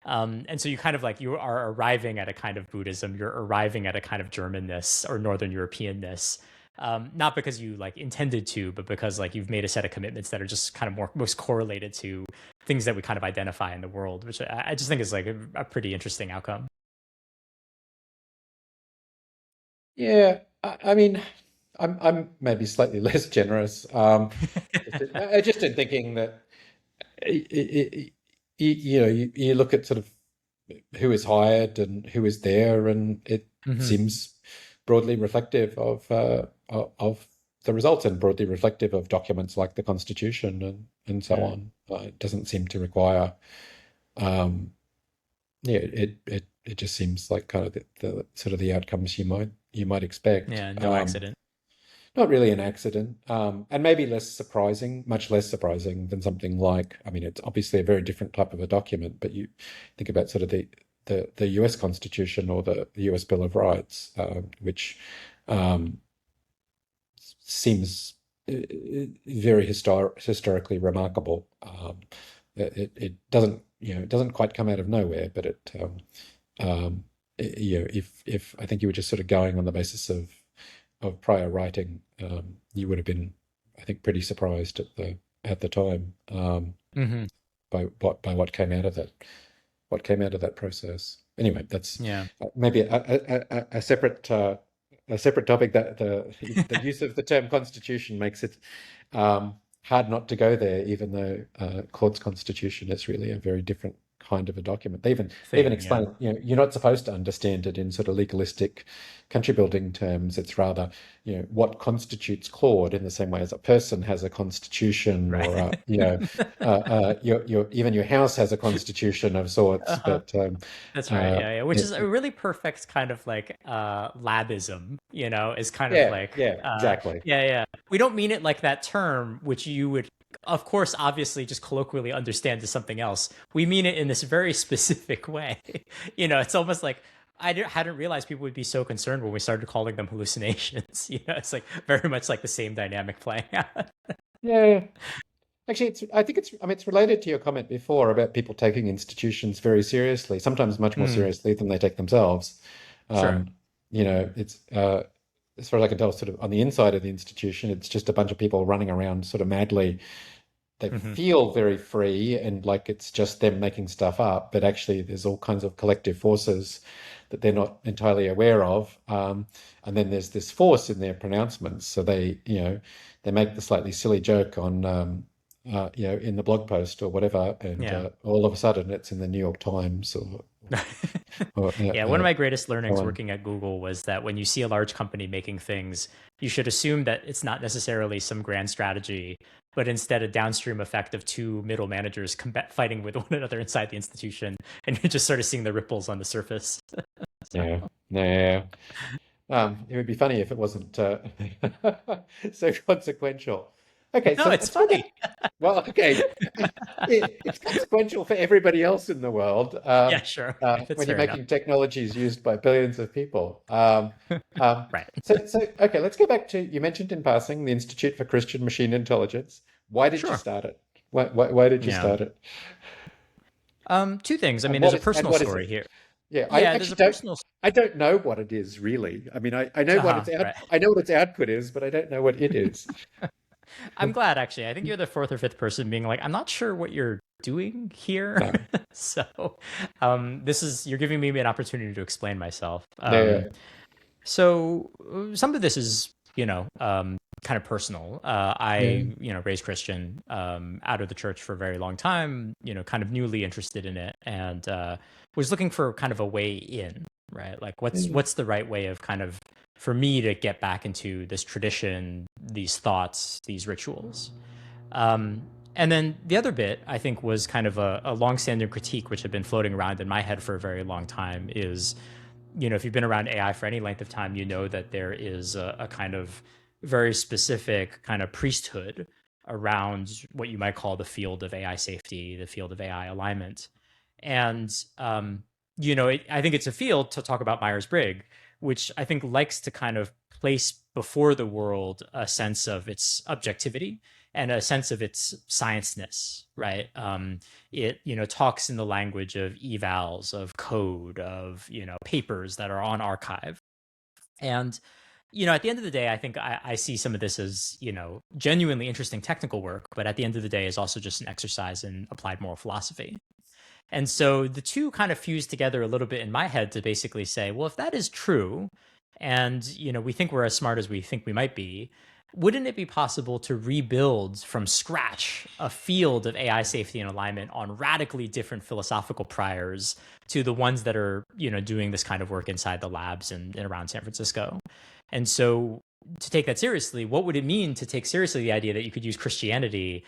And so you kind of like you are arriving at a kind of Buddhism, you're arriving at a kind of Germanness or Northern Europeanness, not because you like intended to, but because like you've made a set of commitments that are just kind of most correlated to things that we kind of identify in the world, which I just think is like a pretty interesting outcome. Yeah, I mean, I'm maybe slightly less generous. Just in thinking that you look at sort of who is hired and who is there, and it Hmm. seems broadly reflective of the results and broadly reflective of documents like the Constitution and so Mm. on. It doesn't seem to require, um, yeah, it just seems like kind of the sort of the outcomes you might expect. Yeah, no accident. Not really an accident, and maybe less surprising, much less surprising than something like, I mean, it's obviously a very different type of a document, but you think about sort of the US Constitution or the US Bill of Rights, which um, seems very historically remarkable. It doesn't, it doesn't quite come out of nowhere, but um, if I think you were just sort of going on the basis of prior writing, you would have been, I think, pretty surprised at the time, Hmm. by what came out of that process. Anyway, that's Yeah. maybe a separate topic. That the use of the term constitution makes it hard not to go there, even though Claude's constitution is really a very different kind of a document. They even Thing. Yeah. explain, you're not supposed to understand it in sort of legalistic country building terms. It's rather, what constitutes Claude, in the same way as a person has a constitution, or Right. even your house has a constitution of sorts. Uh-huh. But That's right. uh, Yeah, yeah. Which is a it, really perfect kind of like labism, is kind of yeah, like yeah, exactly. yeah, yeah. We don't mean it like that term, which you would of course obviously just colloquially understand as something else. We mean it in this very specific way. It's almost like hadn't realized people would be so concerned when we started calling them hallucinations. It's like very much like the same dynamic playing out. Yeah. Actually, I think I mean, it's related to your comment before about people taking institutions very seriously, sometimes much more Mm, seriously than they take themselves. sure. Um, it's as far as I can tell, sort of on the inside of the institution, it's just a bunch of people running around sort of madly. They Hmm. feel very free and like it's just them making stuff up, but actually there's all kinds of collective forces that they're not entirely aware of. And then there's this force in their pronouncements. So they make the slightly silly joke on, in the blog post or whatever, and Yeah. all of a sudden it's in the New York Times Or, Yeah, one of my greatest go learnings on. working at Google was that when you see a large company making things, you should assume that it's not necessarily some grand strategy, but instead a downstream effect of two middle managers fighting with one another inside the institution, and you're just sort of seeing the ripples on the surface. So, Yeah, yeah. It would be funny if it wasn't so consequential. Okay, no, so it's let's go back. funny. Well, okay, it's consequential for everybody else in the world Yeah, sure. That's when you're fair enough. making technologies used by billions of people. Right. Okay, let's go back to you mentioned in passing the Institute for Christian Machine Intelligence. Why did you Sure. start it? Why did you Yeah. start it? Two things. I And mean, there's what a is personal it? story here. Yeah, I Yeah, there's actually a don't. personal. I don't know what it is really. I mean, I know what Uh-huh, its out. right. I know what its output is, but I don't know what it is. I'm glad actually. I think you're the fourth or fifth person being like, I'm not sure what you're doing here. No, So, this is you're giving me an opportunity to explain myself. no. So some of this is, kind of personal. Yeah. Raised Christian, out of the church for a very long time, kind of newly interested in it and was looking for kind of a way in, right? Like Yeah. what's the right way of kind of for me to get back into this tradition, these thoughts, these rituals. Um, and then the other bit, I think, was kind of a longstanding critique, which had been floating around in my head for a very long time, is if you've been around AI for any length of time, you know that there is a kind of very specific kind of priesthood around what you might call the field of AI safety, the field of AI alignment. And, I think it's a field to talk about Myers Briggs, which I think likes to kind of place before the world a sense of its objectivity and a sense of its science-ness, right? It talks in the language of evals, of code, of papers that are on archive. And at the end of the day, I think I see some of this as genuinely interesting technical work, but at the end of the day is also just an exercise in applied moral philosophy. And so the two kind of fuse together a little bit in my head to basically say, well, if that is true, and we think we're as smart as we think we might be, wouldn't it be possible to rebuild from scratch a field of AI safety and alignment on radically different philosophical priors to the ones that are doing this kind of work inside the labs and around San Francisco? And so to take that seriously, what would it mean to take seriously the idea that you could use Christianity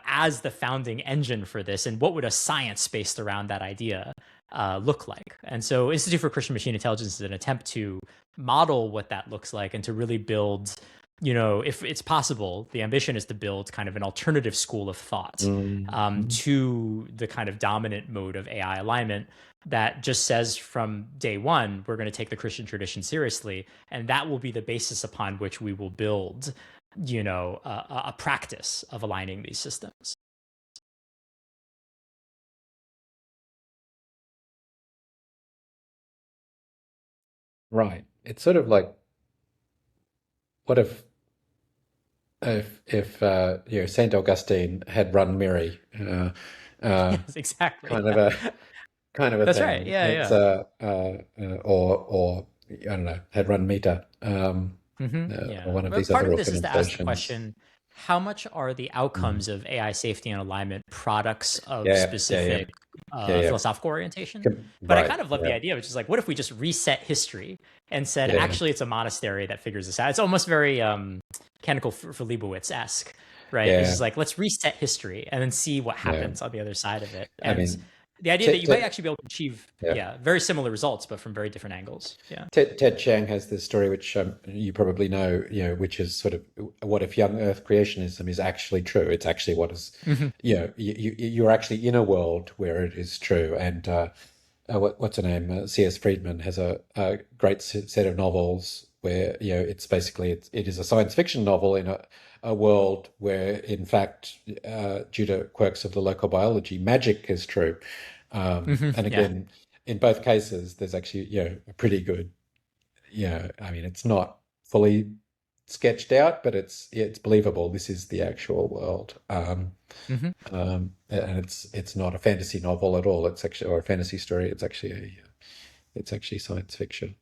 as the founding engine for this, and what would a science based around that idea look like? And so, Institute for Christian Machine Intelligence is an attempt to model what that looks like and to really build. If it's possible, the ambition is to build kind of an alternative school of thought Mm. to the kind of dominant mode of AI alignment that just says from day one, we're going to take the Christian tradition seriously. And that will be the basis upon which we will build a practice of aligning these systems. Right. It's sort of like, what if Saint Augustine had run Mary, uh, Yes, exactly. kind of a kind of a That's right. thing. Yeah, It's yeah. or I don't know, had run Meta, or Yeah. one of But these part other of this is to ask the organizations. question, how much are the Mm. outcomes of AI safety and alignment products of Yeah, yeah, yeah, specific yeah, yeah. philosophical orientation? But I Right. kind of love the Yeah, idea, which is like, what if we just reset history and said, yeah. actually, it's a monastery that figures this out? It's almost very Canticle for Leibowitz-esque, right? It's Yeah, just like, let's reset history and then see what yeah. happens on the other side of it. I And mean, the idea that Ted, you might Ted, actually be able to achieve, yeah. yeah, very similar results, but from very different angles. Yeah. Ted Chiang has this story, which you probably know, which is sort of what if young Earth creationism is actually true? It's actually what is, Hmm. you're actually in a world where it is true. And what's her name? C.S. Friedman has a great set of novels where it's basically it is a science fiction novel in a world where, in fact, due to quirks of the local biology, magic is true. And Yeah. again, in both cases, there's actually a pretty good I mean, it's not fully sketched out, but it's believable. This is the actual world, Hmm. and it's not a fantasy novel at all. It's actually or a fantasy story. It's actually science fiction.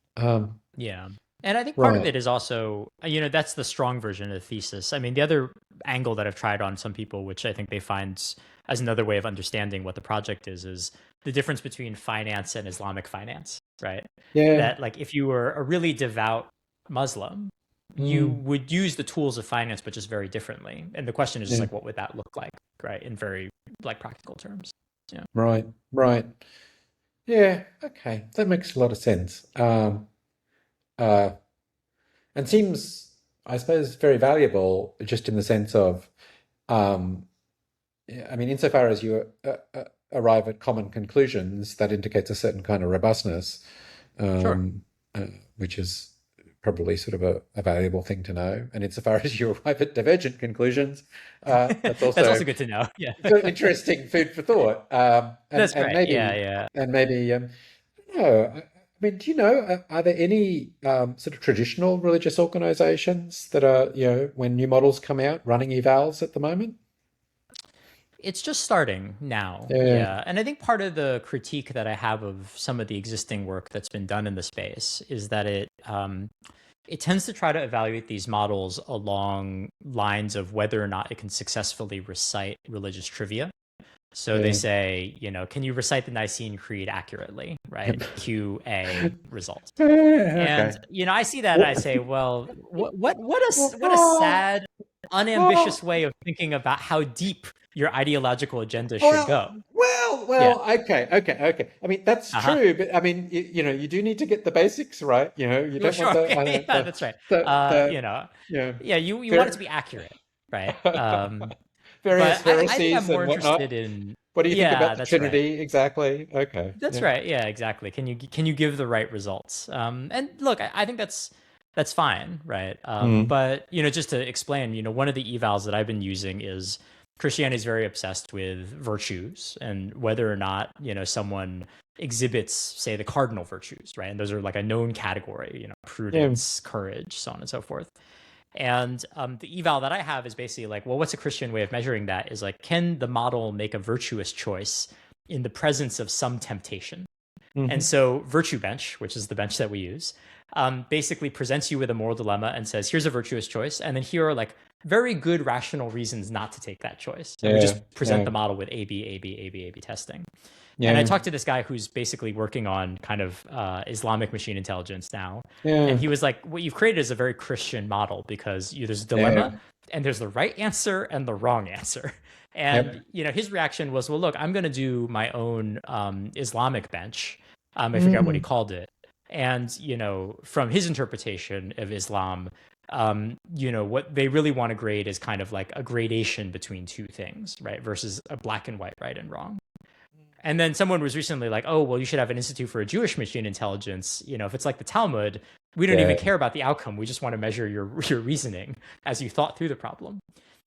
Yeah. And I think part of Right. it is also, that's the strong version of the thesis. I mean, the other angle that I've tried on some people, which I think they find as another way of understanding what the project is the difference between finance and Islamic finance, right? Yeah. That like if you were a really devout Muslim, you Mm, would use the tools of finance, but just very differently. And the question is just yeah. like, what would that look like, right? In very like practical terms. Yeah. Right. Right. Yeah. Okay. That makes a lot of sense. Uh, and seems, I suppose, very valuable just in the sense of, um, yeah, I mean, insofar as you arrive at common conclusions, that indicates a certain kind of robustness, Sure. um, uh, which is probably sort of a valuable thing to know. And insofar as you arrive at divergent conclusions, that's That's also also good to know. Yeah. interesting food for thought. That's And right. Yeah, maybe yeah. and maybe no, I mean, do you know, are there any sort of traditional religious organizations that are, when new models come out, running evals at the moment? It's just starting now. Yeah, Yeah. And I think part of the critique that I have of some of the existing work that's been done in the space is that it tends to try to evaluate these models along lines of whether or not it can successfully recite religious trivia. So they yeah. say, can you recite the Nicene Creed accurately, right? QA result. And Okay. I see that and I Well, say, well, what a well, sad, unambitious well, way of thinking about how deep your ideological agenda should go. Yeah. okay. I mean, that's Uh-huh. true, but I mean, you do need to get the basics right. You Well, don't want sure. Okay. Yeah, that's right. the you know, Yeah, you want it to ver- be accurate, right? various But I think I'm heresies more and interested whatnot. in, What do you think about yeah, the that's right. Trinity exactly? Okay. That's Yeah. right. Yeah, exactly. Can you give the right results? And look, I think that's fine, right? Mm. But just to explain, one of the evals that I've been using is Christianity is very obsessed with virtues and whether or not someone exhibits, say, the cardinal virtues, right? And those are like a known category, Yeah. prudence, courage, so on and so forth. And the eval that I have is basically like, well, what's a Christian way of measuring that? Is like, can the model make a virtuous choice in the presence of some temptation? And Hmm. so Virtue Bench, which is the bench that we use, basically presents you with a moral dilemma and says, here's a virtuous choice. And then here are like very good rational reasons not to take that choice. And we Yeah. just present Yeah. the model with A, B, A, B, A, B, A, B testing. And I Yeah. talked to this guy who's basically working on kind of Islamic machine intelligence now. And Yeah. he was like, what you've created is a very Christian model because there's a Yeah. dilemma and there's the right answer and the wrong answer. And, Yep. his reaction was, well, look, I'm going to do my own Islamic bench. I forget what he Mm. called it. And, from his interpretation of Islam, what they really want to grade is kind of like a gradation between two things, right? Versus a black and white, right and wrong. And then someone was recently like, oh, well, you should have an institute for a Jewish machine intelligence. If it's like the Talmud, we don't even Yeah. care about the outcome. We just want to measure your reasoning as you thought through the problem.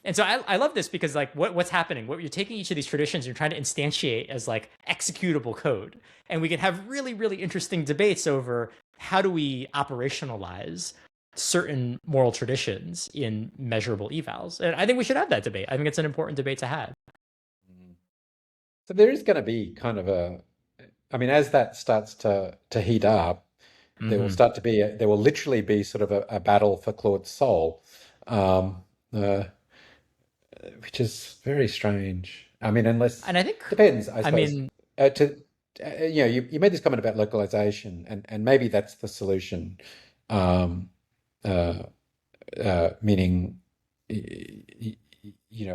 And so I love this because like what's happening, what you're taking each of these traditions, you're trying to instantiate as like executable code. And we can have really, really interesting debates over how do we operationalize certain moral traditions in measurable evals. And I think we should have that debate. I think it's an important debate to have. So there is going to be kind of I mean, as that starts to heat up, Hmm. there will literally be sort of a battle for Claude's soul, um, uh, which is very strange. I mean, unless And I think, depends, I I suppose. mean, To you made this comment about localization, and maybe that's the solution. Um, uh, Meaning,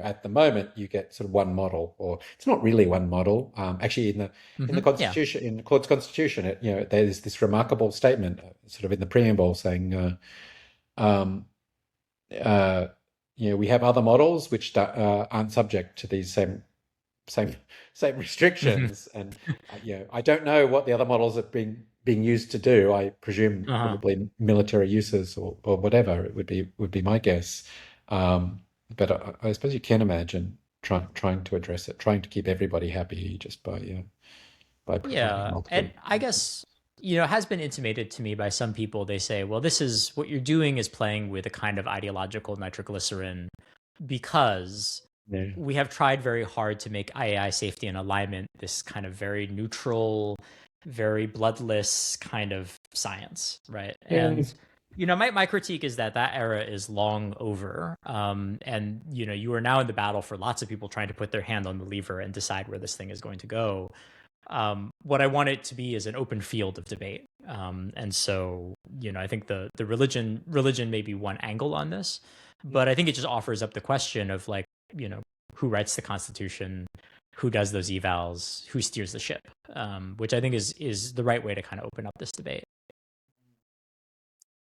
at the moment you get sort of one model, or it's not really one model. Actually, in the yeah. Constitution, in Claude's Constitution, there's this remarkable statement, sort of in the preamble, saying, um, uh, we have other models which aren't subject to these same same Hmm. restrictions, and I don't know what the other models are being used to do. I presume Uh-huh. probably military uses or whatever. It would be my guess. Um, but I suppose you can imagine trying to address it, trying to keep everybody happy just by providing Yeah. And multiple. I guess, it has been intimated to me by some people. They say, well, this is what you're doing is playing with a kind of ideological nitroglycerin because Yeah, we have tried very hard to make AI safety and alignment this kind of very neutral, very bloodless kind of science, right? yeah, And my critique is that era is long over. And you are now in the battle for lots of people trying to put their hand on the lever and decide where this thing is going to go. What I want it to be is an open field of debate. And so, I think the religion may be one angle on this, but I think it just offers up the question of like, who writes the Constitution, who does those evals, who steers the ship, which I think is the right way to kind of open up this debate.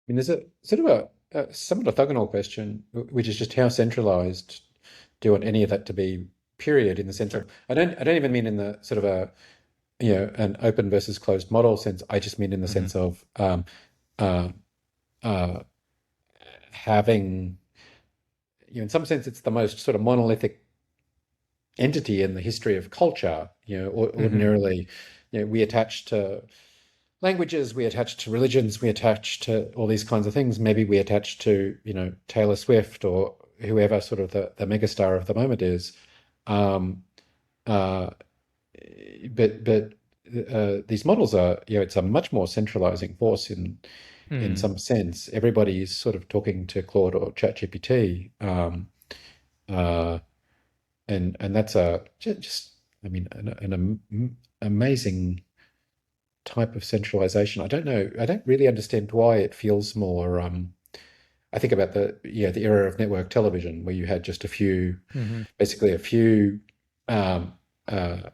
I mean, there's a sort of a somewhat orthogonal question, which is just how centralized do you want any of that to be? Period. In the sense Sure. of, I don't even mean in the sort of an open versus closed model sense. I just mean in the Hmm. sense of uh, uh, having, in some sense, it's the most sort of monolithic entity in the history of culture. Hmm. Ordinarily, we attach to languages, we attach to religions, we attach to all these kinds of things. Maybe we attach to, Taylor Swift or whoever sort of the megastar of the moment is. Um, uh, but these models are, it's a much more centralizing force in Hmm. some sense. Everybody's sort of talking to Claude or ChatGPT, uh, and that's just, I mean, an amazing type of centralization. I don't know. I don't really understand why it feels more. I think about the era of network television where you had just Hmm. basically a few um, uh,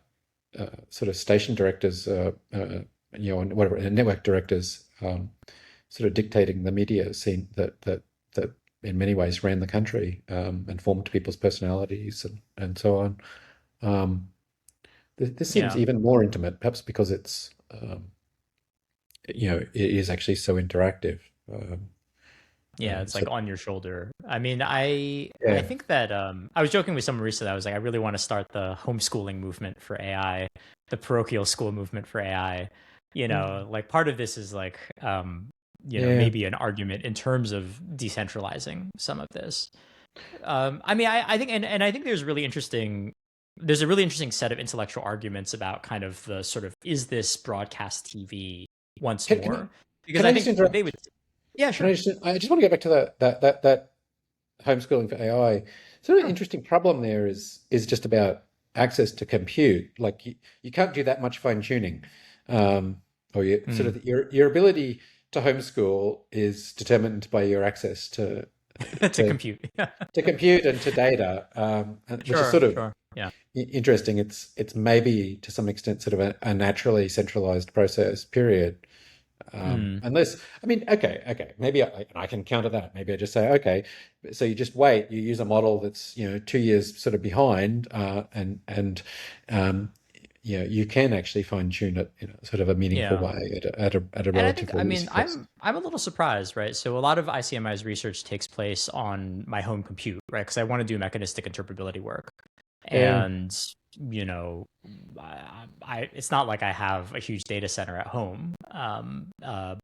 sort of station directors, and whatever, and network directors, sort of dictating the media scene that in many ways ran the country, and formed people's personalities and so on. Um, this seems Yeah. even more intimate, perhaps because it's it is actually so interactive. Yeah, it's So like on your shoulder. I mean, I yeah. think that I was joking with someone recently. I was like, I really want to start the homeschooling movement for AI, the parochial school movement for AI. Like part of this is like Yeah. maybe an argument in terms of decentralizing some of this. I mean, I think and I think there's a really interesting set of intellectual arguments about kind of the sort of is this broadcast TV once Can, can I more? Because can I I just think they would. interrupt? Yeah, Can I sure. just I just want to go back to that homeschooling for AI. Sort of Sure. interesting problem there is just about access to compute. Like you can't do that much fine tuning, or sort Mm. of your ability to homeschool is determined by your access To to compute. Yeah. to compute and to data, which is Sure, sort of sure. Yeah. interesting. It's maybe to some extent sort of a naturally centralized process. Period. Mm. Unless, I mean, okay, maybe I can counter that. Maybe I just say, okay, so you just wait. You use a model that's 2 years sort of behind, and you can actually fine tune it in sort of a meaningful Yeah. way at a And I think, I relatively mean, easy cost. I'm a little surprised, right? So a lot of ICMI's research takes place on my home compute, right? Because I want to do mechanistic interpretability work. Yeah, And, you know, it's not like I have a huge data center at home,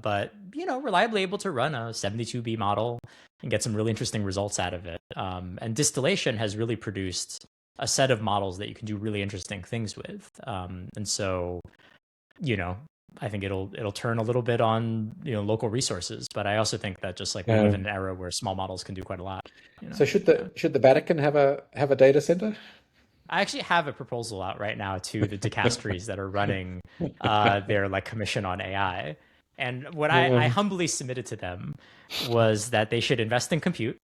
but, reliably able to run a 72B model and get some really interesting results out of it. And distillation has really produced a set of models that you can do really interesting things with. And so, you know, I think it'll turn a little bit on, local resources, but I also think that just like we live yeah. in an era where small models can do quite a lot, So should Yeah. the Vatican have a data center? I actually have a proposal out right now to the dicasteries that are running their like commission on AI. And what I Yeah, humbly submitted to them was that they should invest in compute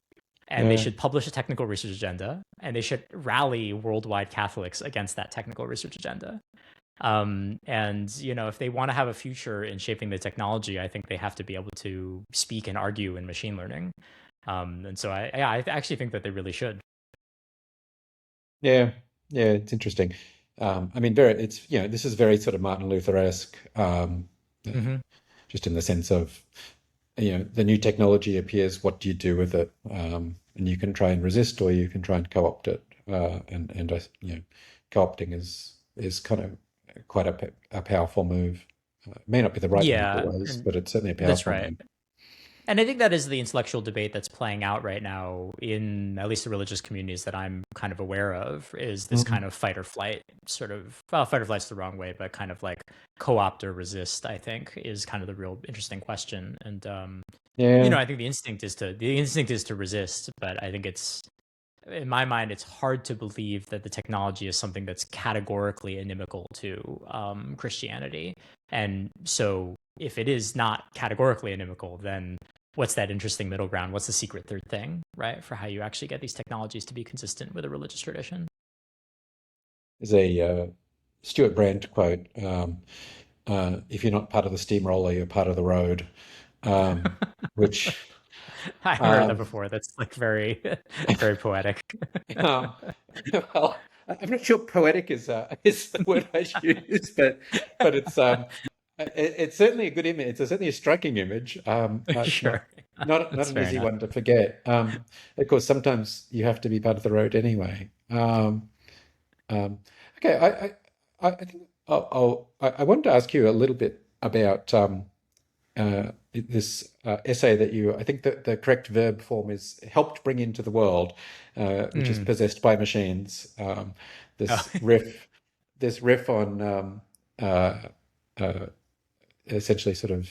and they yeah, should publish a technical research agenda and they should rally worldwide Catholics against that technical research agenda. And if they want to have a future in shaping the technology, I think they have to be able to speak and argue in machine learning. And so I actually think that they really should. yeah, yeah. It's interesting. I mean, it's this is very sort of Martin Luther-esque, uh, Hmm. just in the sense of the new technology appears. What do you do with it? And you can try and resist, or you can try and co-opt it. Co-opting is kind of quite a powerful move. It may not be the right move Yeah, always, and but it's certainly a that's powerful right. move. And I think that is the intellectual debate that's playing out right now in at least the religious communities that I'm kind of aware of is this Mm. kind of fight or flight sort of, well, fight or flight's the wrong way, but kind of like co-opt or resist, I think is kind of the real interesting question. And Yeah, I think the instinct is to resist, but I think it's in my mind, it's hard to believe that the technology is something that's categorically inimical to Christianity. And so, if it is not categorically inimical, then what's that interesting middle ground? What's the secret third thing, right, for how you actually get these technologies to be consistent with a religious tradition? There's a Stuart Brand quote, if you're not part of the steamroller, you're part of the road, which I haven't heard that um, before. That's like very, very poetic. um, well, I'm not sure poetic is the word I should use, but it's certainly a good image. It's certainly a striking image. It's Sure. not That's an fair easy enough. one to forget. Of course, sometimes you have to be part of the road anyway. Um, okay, I think I wanted to ask you a little bit about this essay that I think that the correct verb form is helped bring into the world, which is Mm. possessed by machines. Oh. This riff, this riff on uh, uh, essentially sort of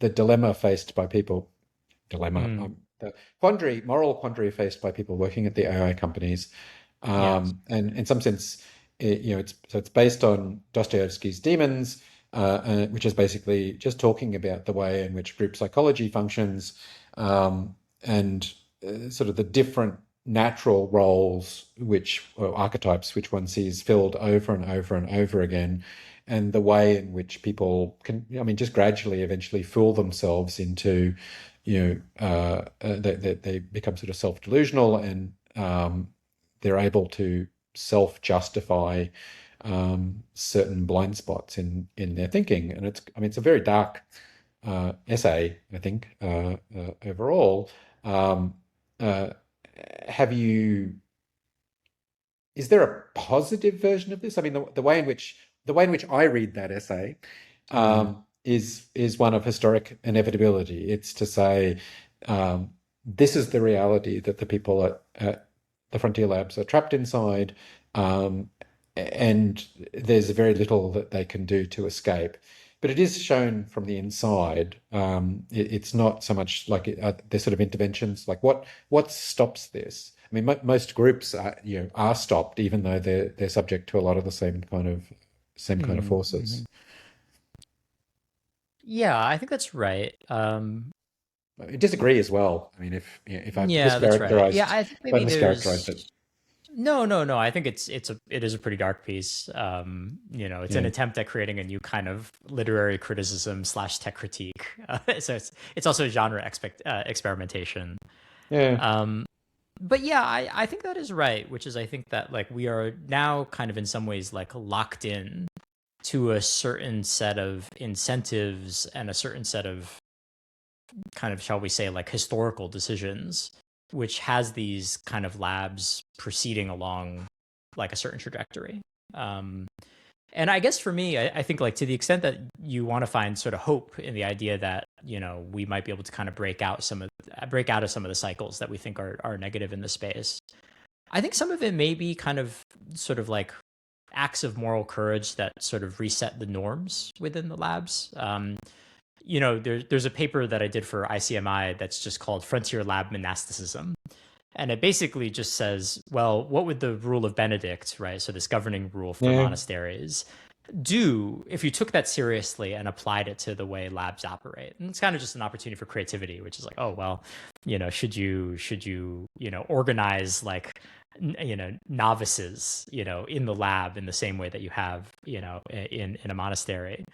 the dilemma faced by people, Mm. the moral quandary faced by people working at the AI companies, Yes. and in some sense, it's based on Dostoevsky's Demons, which is basically just talking about the way in which group psychology functions, and sort of the different natural roles or archetypes which one sees filled over and over and over again, and the way in which people can, I mean, just gradually eventually fool themselves into, they become sort of self-delusional, and they're able to self-justify certain blind spots in their thinking. And I mean, it's a very dark essay, I think, overall. Um, uh, have you is there a positive version of this? I mean, the way in which I read that essay Mm. is one of historic inevitability. It's to say, this is the reality that the people at the Frontier Labs are trapped inside, um, and there's very little that they can do to escape. But it is shown from the inside. It's not so much like there's sort of interventions, like what stops this. I mean, most groups are stopped, even though they're subject to a lot of the same kind of Mm. Hmm. forces. Yeah, I think that's right. I disagree as well. I mean, if I've Yeah, that's right. Yeah, mischaracterized I think if I maybe mischaracterized there's it, no. I think it is a pretty dark piece. It's an yeah, attempt at creating a new kind of literary criticism slash tech critique. So it's also genre experimentation. yeah, Um, but yeah, I think that is right, which is I think that like we are now kind of in some ways like locked in to a certain set of incentives and a certain set of kind of, shall we say, like historical decisions, which has these kind of labs proceeding along like a certain trajectory. Um, and I guess for me, I think like to the extent that you want to find sort of hope in the idea that we might be able to kind of break out of some of the cycles that we think are negative in the space. I think some of it may be kind of sort of like acts of moral courage that sort of reset the norms within the labs. There's a paper that I did for ICMI that's just called Frontier Lab Monasticism. And it basically just says, well, what would the rule of Benedict, right? So this governing rule for yeah. monasteries, do if you took that seriously and applied it to the way labs operate? And it's kind of just an opportunity for creativity, which is like, oh well, should you organize like novices in the lab in the same way that you have in a monastery.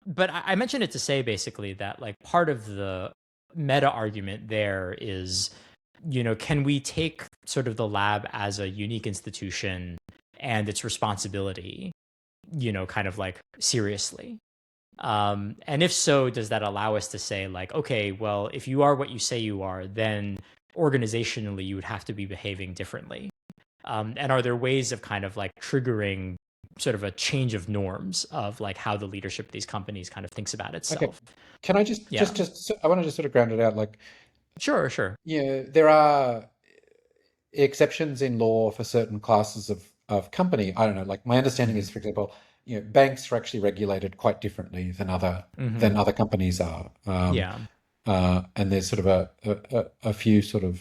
But I mentioned it to say basically that like part of the meta argument there is, can we take sort of the lab as a unique institution and its responsibility, kind of like seriously? And if so, does that allow us to say like, okay, well, if you are what you say you are, then organizationally you would have to be behaving differently? And are there ways of kind of like triggering sort of a change of norms of like how the leadership of these companies kind of thinks about Okay. itself? Can I Yeah. I want to just sort of ground it out. Like, Sure, sure. there are exceptions in law for certain classes of company. I don't know. Like, my understanding Hmm. is, for example, banks are actually regulated quite differently than Hmm. other companies are. Yeah. And there's sort of a few sort of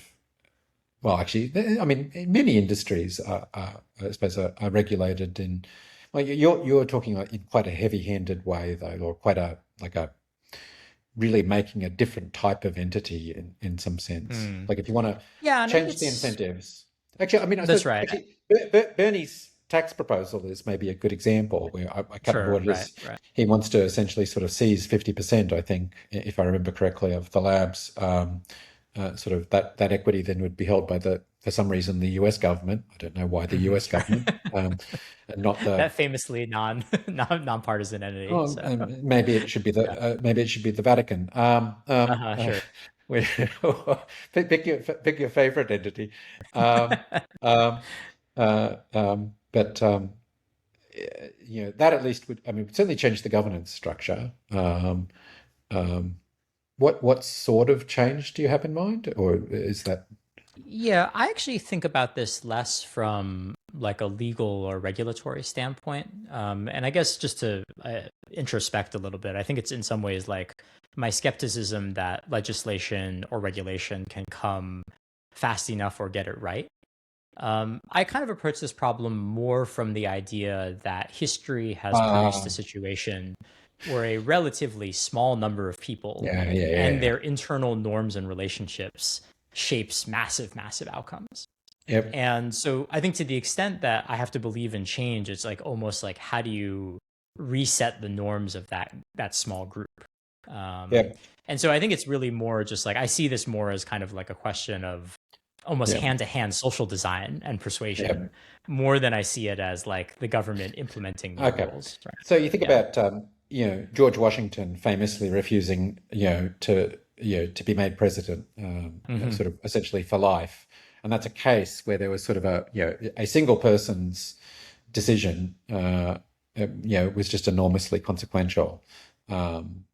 well, actually, I mean, many industries I suppose, are regulated in. Well, you're talking like in quite a heavy-handed way, though, or quite a like a really making a different type of entity in some sense. Mm. Like if you want to Yeah, and change the it's incentives. Actually, I mean, I that's suppose right. actually Bernie's tax proposal is maybe a good example where I can't remember Sure, what it right, is. right. He wants to essentially sort of seize 50%, I think, if I remember correctly, of the labs. Sort of that equity then would be held by for some reason, the US government. I don't know why the US government, and not the That famously nonpartisan entity. oh, So maybe it should be yeah. the Vatican. Sure. We- pick your favorite entity. Um, um, but that at least would, I mean, certainly change the governance structure. Um, what sort of change do you have in mind, or is that? Yeah, I actually think about this less from like a legal or regulatory standpoint. And I guess just to introspect a little bit, I think it's in some ways like my skepticism that legislation or regulation can come fast enough or get it right. I kind of approach this problem more from the idea that history has produced a Uh, situation where a relatively small number of people yeah, yeah, and yeah, their internal norms and relationships shapes massive, massive outcomes. yep, And so I think to the extent that I have to believe in change, it's like almost like how do you reset the norms of that small group? Um, yep, and so I think it's really more just like I see this more as kind of like a question of almost yep, hand to hand social design and persuasion yep. more than I see it as like the government implementing new Okay. rules. Right. So you think Yeah. about George Washington famously refusing to be made president, Hmm. sort of essentially for life, and that's a case where there was sort of a single person's decision was just enormously consequential.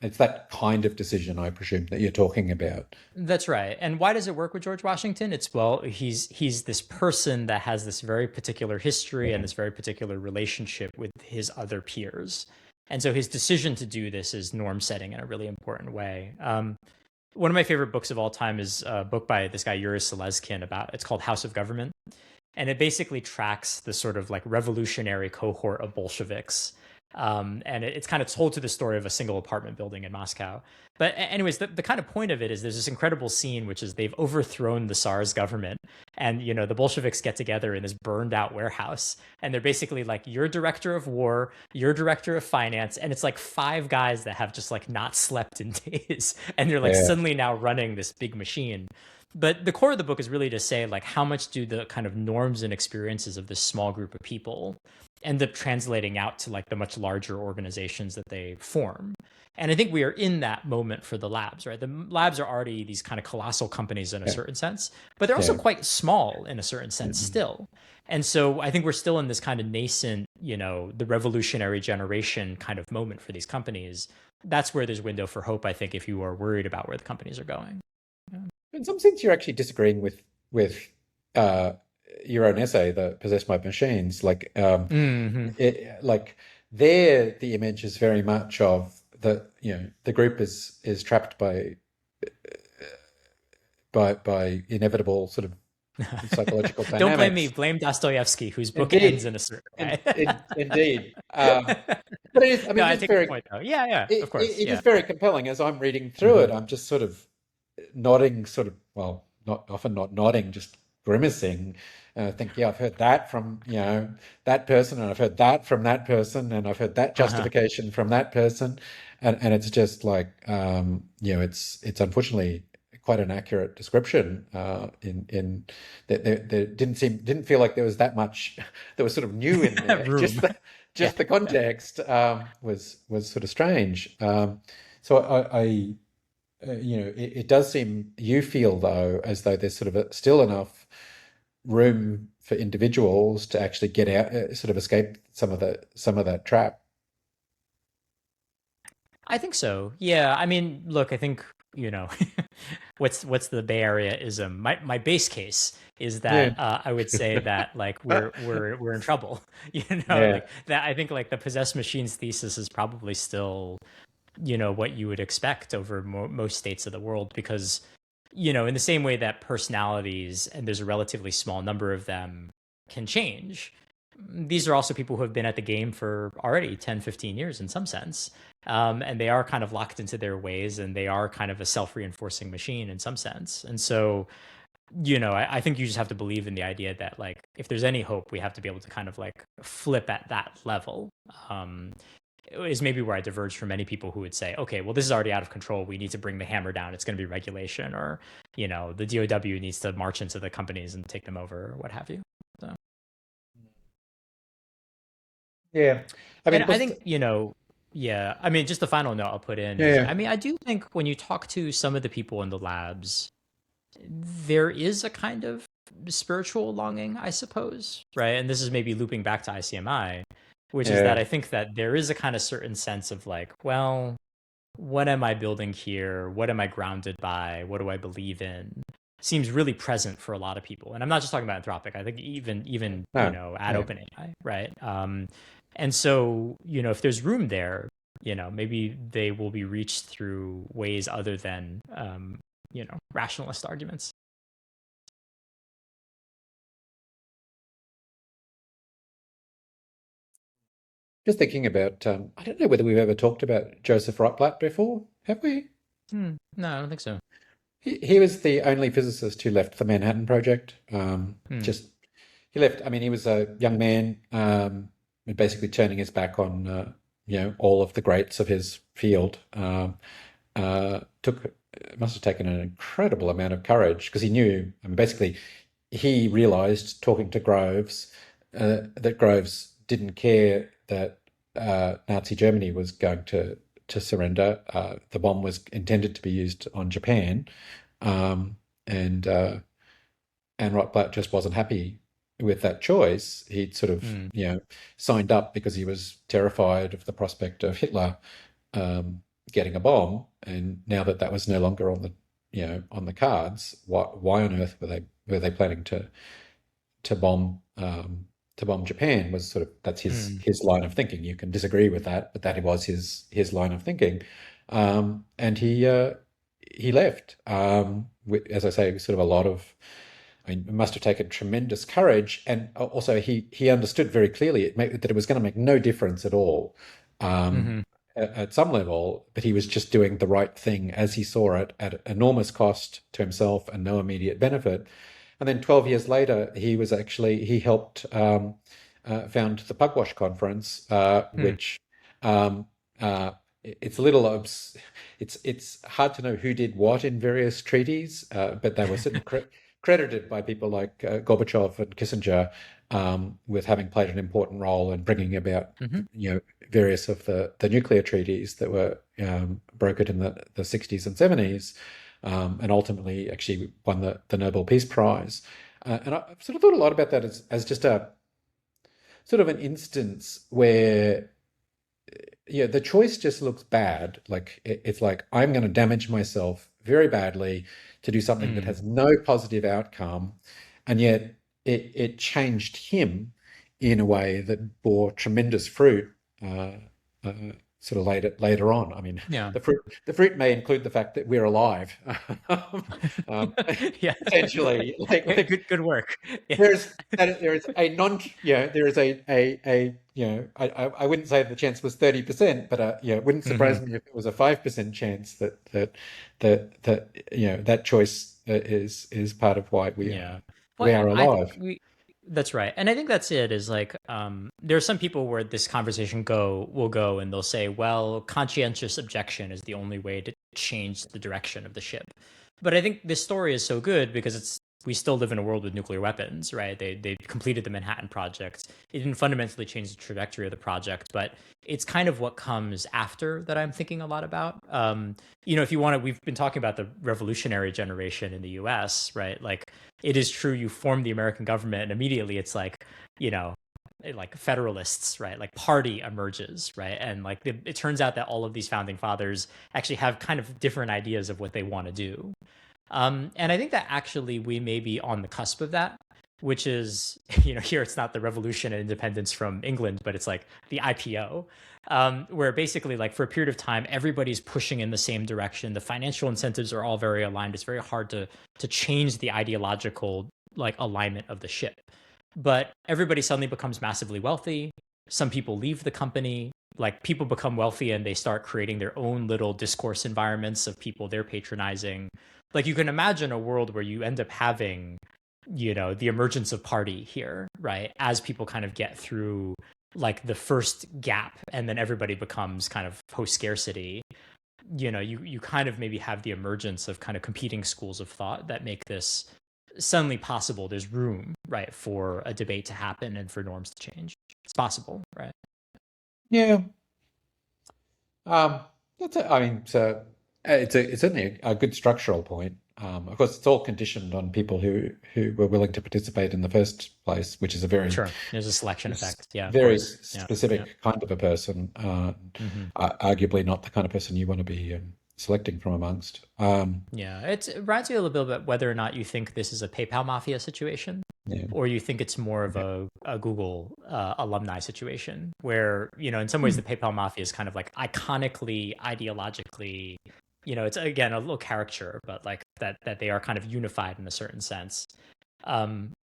It's that kind of decision, I presume, that you're talking about. That's right. And why does it work with George Washington? It's well, he's this person that has this very particular history and Yeah. this very particular relationship with his other peers. And so his decision to do this is norm setting in a really important way. One of my favorite books of all time is a book by this guy Yuri Slezkine about it's called House of Government, and it basically tracks the sort of like revolutionary cohort of Bolsheviks. And it's kind of told to the story of a single apartment building in Moscow. But anyways, the kind of point of it is there's this incredible scene, which is they've overthrown the Tsar's government. And, the Bolsheviks get together in this burned out warehouse. And they're basically like, you're director of war, you're director of finance. And it's like five guys that have just like not slept in days. And they're like Yeah. suddenly now running this big machine. But the core of the book is really to say, like, how much do the kind of norms and experiences of this small group of people end up translating out to like the much larger organizations that they form? And I think we are in that moment for the labs, right? The labs are already these kind of colossal companies in a Yeah. certain sense, but they're also Yeah. quite small in a certain sense Mm. still. And so I think we're still in this kind of nascent, the revolutionary generation kind of moment for these companies. That's where there's window for hope, I think, if you are worried about where the companies are going. Yeah. In some sense, you're actually disagreeing with uh, your own essay, "The Possessed by Machines." Hmm. Like there, the image is very much of the group is trapped by inevitable sort of psychological Don't blame me. dynamics. Blame Dostoevsky, whose book ends Indeed, in a certain way. indeed. But it is. I No, mean, I it's take the very. point though. Yeah, yeah, of course. It is Yeah. very compelling as I'm reading through it. Hmm. I'm just sort of nodding, sort of, well, not often not nodding, just grimacing. Think, yeah, I've heard that from, that person, and I've heard that from that person, and I've heard that Uh-huh. justification from that person. And it's just like, it's unfortunately quite an accurate description, in that there didn't feel like there was that much that was sort of new in there. Room. Yeah. Just the Yeah. context, was sort of strange. So it does seem you feel though as though there's sort of still enough room for individuals to actually get out, sort of escape some of that trap. I think so. Yeah. I mean, look, I think, you know, what's the Bay Area ism? My base case is Yeah, that I would say that like we're in trouble. yeah, Like that I think like the possessed machines thesis is probably still, what you would expect over most states of the world because in the same way that personalities, and there's a relatively small number of them, can change, these are also people who have been at the game for already 10, 15 years in some sense. And they are kind of locked into their ways, and they are kind of a self-reinforcing machine in some sense. And so, I think you just have to believe in the idea that, like, if there's any hope, we have to be able to kind of like flip at that level. Is maybe where I diverge from many people who would say, okay, well, this is already out of control. We need to bring the hammer down. It's going to be regulation, or, the DOW needs to march into the companies and take them over, or what have you. So, Yeah. I and mean, I think, yeah, I mean, just the final note I'll put in is, yeah, I mean, I do think when you talk to some of the people in the labs, there is a kind of spiritual longing, I suppose, right? And this is maybe looping back to ICMI, which is that yeah. I think that there is a kind of certain sense of like, well, what am I building here? What am I grounded by? What do I believe in? Seems really present for a lot of people. And I'm not just talking about Anthropic. I think even No, at yeah. OpenAI, right? And so, if there's room there, maybe they will be reached through ways other than rationalist arguments. Just thinking about, I don't know whether we've ever talked about Joseph Rotblat before. Have we? No, I don't think so. He was the only physicist who left the Manhattan Project. Hmm. Just he left. I mean, he was a young man, basically turning his back on all of the greats of his field. Took Must have taken an incredible amount of courage because he knew. I mean, basically, he realized talking to Groves that Groves didn't care that Nazi Germany was going to surrender. The bomb was intended to be used on Japan, um, and Rotblat just wasn't happy with that choice. He'd sort of, Hmm. signed up because he was terrified of the prospect of Hitler getting a bomb. And now that that was no longer on the cards, why on earth were they planning to bomb to bomb Japan? Was sort of that's his Hmm. his line of thinking. You can disagree with that, but that was his line of thinking. And he left. As I say, sort of a lot of. I mean, it must have taken tremendous courage, and also he understood very clearly that it was going to make no difference at all, um, Hmm. at some level. But he was just doing the right thing as he saw it, at enormous cost to himself and no immediate benefit. And then 12 years later, he helped found the Pugwash Conference, Hmm. which um, it's a little it's hard to know who did what in various treaties, but they were certainly credited by people like Gorbachev and Kissinger with having played an important role in bringing about Hmm. various of the nuclear treaties that were brokered in the 60s and 70s, and ultimately actually won the Nobel Peace Prize. And I've sort of thought a lot about that as just a sort of an instance where the choice just looks bad. Like it's like I'm going to damage myself very badly to do something that Hmm. has no positive outcome, and yet it changed him in a way that bore tremendous fruit. Uh, uh, Sort of later on. I mean, Yeah. the fruit may include the fact that we're alive. um, Yeah. Essentially, like Good work. Yeah. there is a non there is a I wouldn't say the chance was 30%, but it wouldn't Hmm. surprise me if it was a 5% chance that choice is part of why we Yeah. are Well, we are I think alive. that's right. And I think that's it, is like, there are some people where this conversation will go and they'll say, well, conscientious objection is the only way to change the direction of the ship. But I think this story is so good because we still live in a world with nuclear weapons, right? They completed the Manhattan Project. It didn't fundamentally change the trajectory of the project, but it's kind of what comes after that I'm thinking a lot about. If you want to, we've been talking about the revolutionary generation in the U.S., right? Like, it is true, you form the American government and immediately it's you know like federalists, right? Like party emerges, right? And like it turns out that all of these founding fathers actually have kind of different ideas of what they want to do. And I think that actually we may be on the cusp of that, which is, here it's not the revolution and independence from England, but it's like the IPO, where basically, like, for a period of time, everybody's pushing in the same direction. The financial incentives are all very aligned. It's very hard to change the ideological, like, alignment of the ship. But everybody suddenly becomes massively wealthy. Some people leave the company. Like, people become wealthy and they start creating their own little discourse environments of people they're patronizing. Like, you can imagine a world where you end up having, the emergence of party here, right? As people kind of get through like the first gap, and then everybody becomes kind of post scarcity. You kind of maybe have the emergence of kind of competing schools of thought that make this suddenly possible. There's room, right, for a debate to happen and for norms to change. It's possible, right? Yeah. Um, that's it. I mean, so it's certainly a good structural point. Of course, it's all conditioned on people who were willing to participate in the first place, which is a very Sure, there's a selection effect. Yeah, of very course. Yeah, yeah. specific kind of a person. Hmm. Arguably not the kind of person you want to be selecting from amongst. Yeah, it reminds me a little bit about whether or not you think this is a PayPal mafia situation, Yeah. or you think it's more of Yeah. a Google alumni situation, where, in some ways Hmm. the PayPal mafia is kind of like iconically, ideologically, it's again a little caricature, but like that they are kind of unified in a certain sense.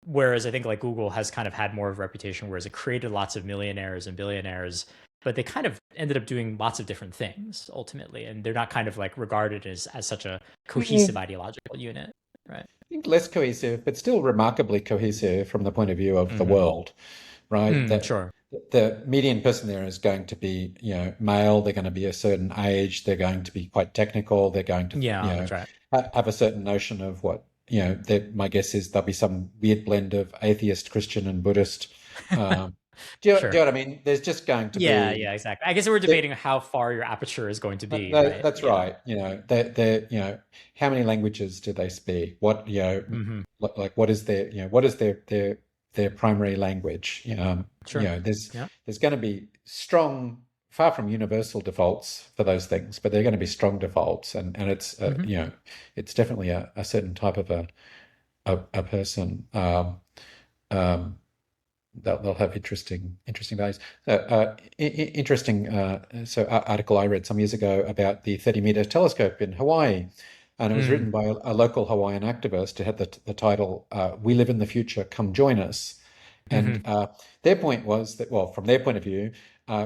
Whereas I think like Google has kind of had more of a reputation, whereas it created lots of millionaires and billionaires, but they kind of ended up doing lots of different things ultimately, and they're not kind of like regarded as such a Yeah. cohesive ideological unit, right? I think less cohesive, but still remarkably cohesive from the point of view of the Hmm. world, right? Sure. The median person there is going to be, male. They're going to be a certain age. They're going to be quite technical. They're going to, Yeah, that's right. have a certain notion of what, my guess is there'll be some weird blend of atheist, Christian, and Buddhist. Um, do Sure. you know what I mean? There's just going to Yeah, be yeah, exactly. I guess we're debating how far your aperture is going to be, right? That's Yeah. right. How many languages do they speak? What, Hmm. like what is what is their primary language? Sure. Yeah. There's going to be strong, far from universal defaults for those things, but they're going to be strong defaults, and it's Hmm. it's definitely a certain type of a person. Um, they'll have interesting values. Interesting. Article I read some years ago about the 30-meter telescope in Hawaii, and it was written Mm. by a local Hawaiian activist. It had the title "We Live in the Future, Come Join Us," and Hmm. their point was that, well, from their point of view,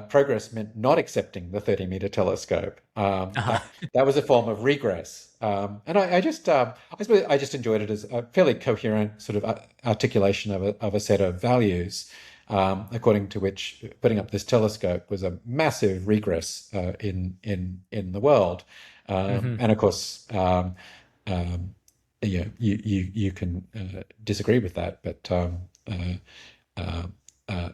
progress meant not accepting the 30-meter telescope. Uh-huh. That was a form of regress. And I suppose I just enjoyed it as a fairly coherent sort of articulation of a set of values, according to which putting up this telescope was a massive regress in the world. Hmm. And of course, um, you can disagree with that, but uh,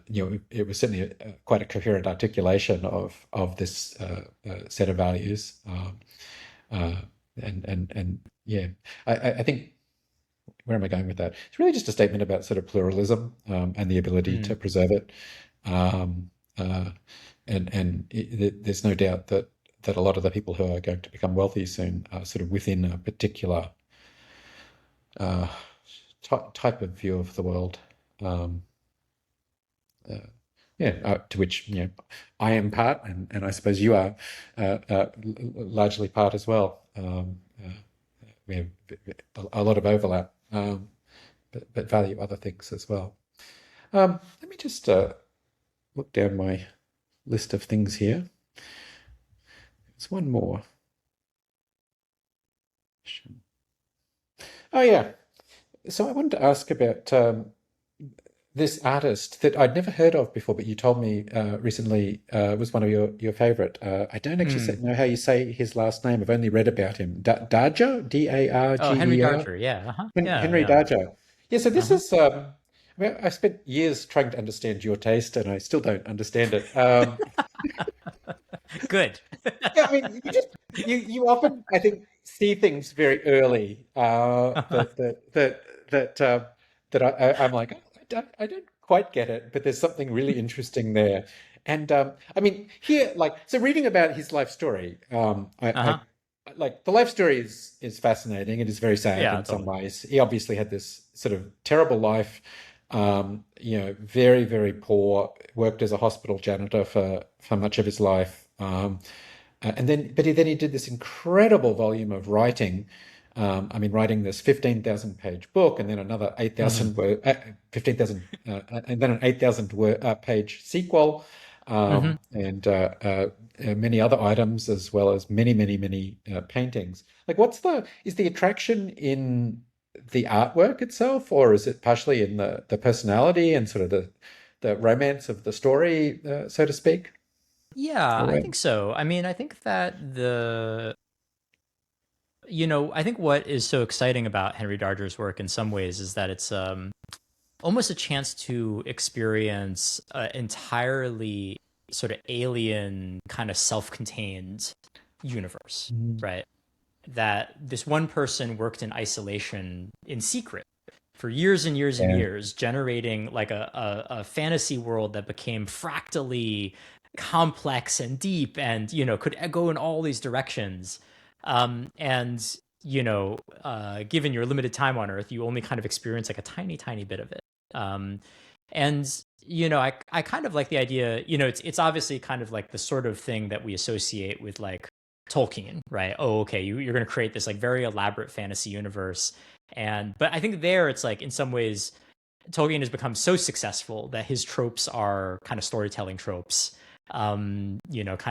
it was certainly quite a coherent articulation of this set of values. Uh, and yeah, I think, where am I going with that? It's really just a statement about sort of pluralism, and the ability to Mm. preserve it. Um, uh, there's no doubt that a lot of the people who are going to become wealthy soon are sort of within a particular uh, type of view of the world. Um, uh, yeah, to which I am part, and I suppose you are largely part as well. We have a lot of overlap, but value other things as well. Let me just look down my list of things here. There's one more. Oh yeah. So I wanted to ask about this artist that I'd never heard of before, but you told me recently was one of your favorite. I don't actually Mm. know how you say his last name. I've only read about him. Darger, Oh, Henry Darger, Darger. Yeah. Uh-huh. Yeah. Henry Yeah. Darger. Yeah. So this Uh-huh. is. I mean, I spent years trying to understand your taste, and I still don't understand it. Good. Yeah, I mean, you often, I think, see things very early that I'm like, "Oh, I don't quite get it, but there's something really interesting there." And I mean, here, like, so reading about his life story, Uh-huh. like the life story is fascinating. It is very sad Yeah, in some totally. ways. He obviously had this sort of terrible life, very, very poor, worked as a hospital janitor for much of his life. Then he did this incredible volume of writing. Writing this 15,000 page book, and then another 8,000 Hmm. word, 15,000, and then an 8,000 word page sequel, Hmm. many other items, as well as many, many, many paintings. Like, is the attraction in the artwork itself, or is it partially in the personality and sort of the romance of the story, so to speak? Yeah, All I right. think so. I mean, I think that I think what is so exciting about Henry Darger's work in some ways is that it's almost a chance to experience an entirely sort of alien, kind of self-contained universe, Mm. right? That this one person worked in isolation in secret for years and years and Yeah. years, generating like a fantasy world that became fractally complex and deep and, could go in all these directions. And, given your limited time on Earth, you only kind of experience like a tiny, tiny bit of it. Um, and, I kind of like the idea, it's obviously kind of like the sort of thing that we associate with like Tolkien, right? Oh, okay, you're going to create this like very elaborate fantasy universe. But I think there it's like in some ways Tolkien has become so successful that his tropes are kind of storytelling tropes, kind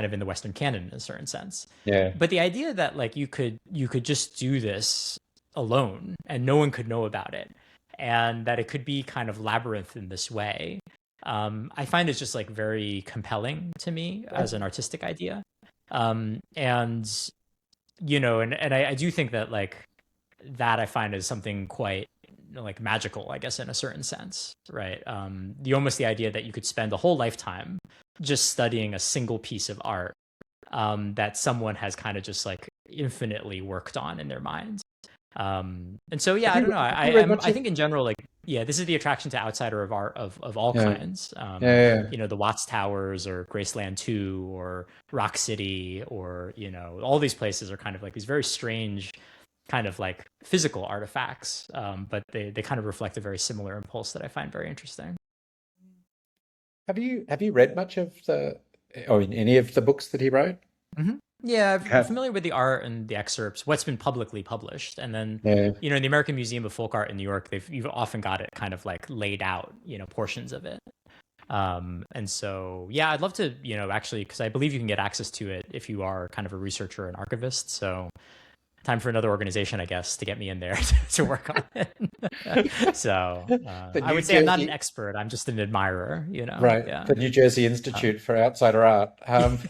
of in the Western canon in a certain sense. Yeah. But the idea that like you could just do this alone and no one could know about it, and that it could be kind of labyrinth in this way, I find it's just like very compelling to me as an artistic idea. And and I do think that like that I find is something quite like magical, I guess, in a certain sense, right? The idea that you could spend a whole lifetime just studying a single piece of art, that someone has kind of just like infinitely worked on in their mind. And so yeah, I don't know. Have you read much I of? think in general, like yeah, this is the attraction to outsider of art of all Yeah. kinds. Yeah. The Watts Towers or Graceland 2 or Rock City or all these places are kind of like these very strange kind of like physical artifacts, but they kind of reflect a very similar impulse that I find very interesting. Have you read much of or in any of the books that he wrote? Hmm. Yeah, I'm Have. familiar with the art and the excerpts, what's been publicly published, and then Yeah. in the American Museum of Folk Art in New York, you've often got it kind of like laid out, portions of it. And so yeah, I'd love to, actually, because I believe you can get access to it if you are kind of a researcher and archivist. So time for another organization, I guess, to get me in there to work on it. So The I New would say I'm not an Jersey, expert. I'm just an admirer, right, Yeah. the New Jersey Um, Institute for Outsider Art.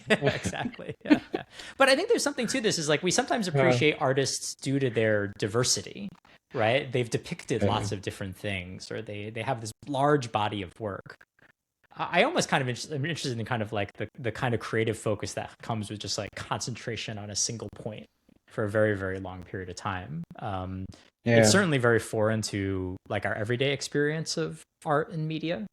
exactly. Yeah, yeah. But I think there's something to this is like we sometimes Uh, appreciate artists due to their diversity, right? They've depicted uh, lots of different things or they have this large body of work. I almost kind of am interested in kind of like the kind of creative focus that comes with just like concentration on a single point for a very, very long period of time. It's yeah. certainly very foreign to like our everyday experience of art and media.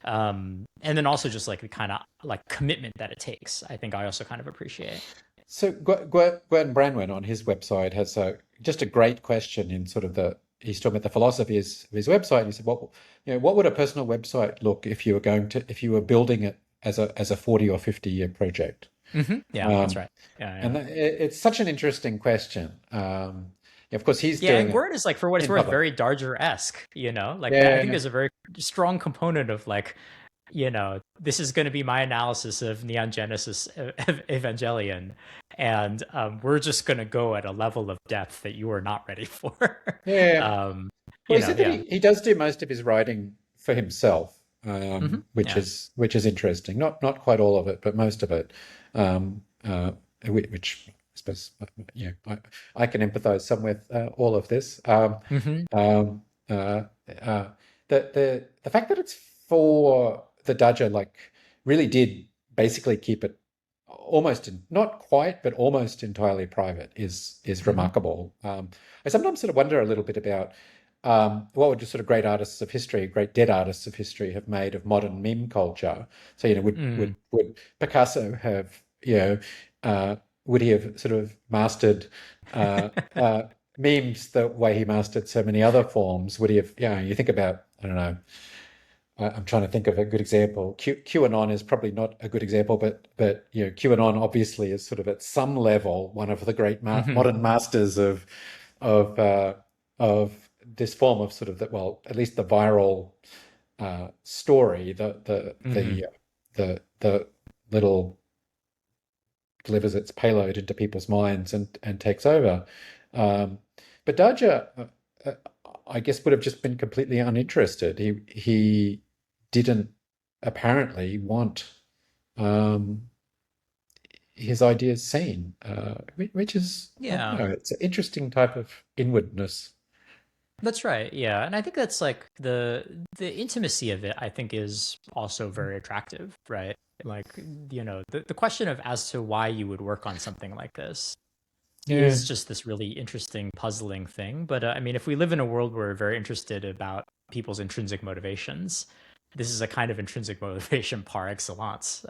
And then also just like the kind of like commitment that it takes, I think I also kind of appreciate. So Gwen Branwen on his website has just a great question in sort of he's talking about the philosophy of his website. And he said, what would a personal website look if you were building it as a 40 or 50-year project? Yeah, that's Um, right. Yeah, yeah. and it's such an interesting question. Of course, he's Yeah, doing and it Gordon is like, for what it's in worth, public. very Darger-esque, like that. I think Yeah, there's a very strong component of like, this is going to be my analysis of Neon Genesis Evangelion, and we're just going to go at a level of depth that you are not ready for. yeah. um, Well, he said that yeah. he does do most of his writing for himself, Yeah. which is interesting. Not quite all of it, but most of it. Which I suppose I can empathize some with all of this. Hmm. Um, uh, uh, the fact that it's for the Dodger really did basically keep it not quite, but almost entirely private is Hmm. remarkable. I sometimes sort of wonder a little bit about what would just sort of great artists of history, great dead artists of history have made of modern meme culture. So, Mm. would Picasso have, would he have sort of mastered uh, memes the way he mastered so many other forms? Would he have, you think about, I don't know, I'm trying to think of a good example. QAnon is probably not a good example, but QAnon obviously is sort of at some level one of the great Hmm. modern masters of of this form of sort of well, at least the viral story, Hmm. the little delivers its payload into people's minds and takes over. Um, but Daja, uh, I guess, would have just been completely uninterested. He didn't apparently want um, his ideas seen, which is, I don't Yeah. know, it's an interesting type of inwardness. That's right. Yeah. And I think that's like the intimacy of it, I think, is also very attractive, right? Like, the question of as to why you would work on something like this Yeah, is just this really interesting, puzzling thing. But I mean, if we live in a world where we're very interested about people's intrinsic motivations, this is a kind of intrinsic motivation par excellence.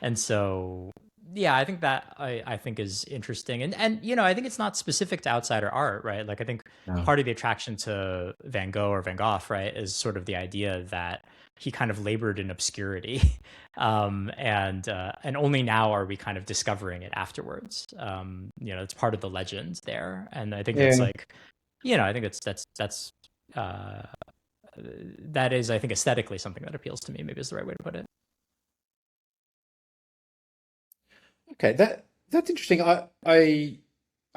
And so, yeah, I think that I think is interesting, and I think it's not specific to outsider art, right? Like I think no, part of the attraction to Van Gogh or Van Gogh, right, is sort of the idea that he kind of labored in obscurity, and only now are we kind of discovering it afterwards. It's part of the legend there, and I think that's yeah. like, I think that's uh, that is, I think, aesthetically something that appeals to me. Maybe is the right way to put it. Okay, that's interesting. I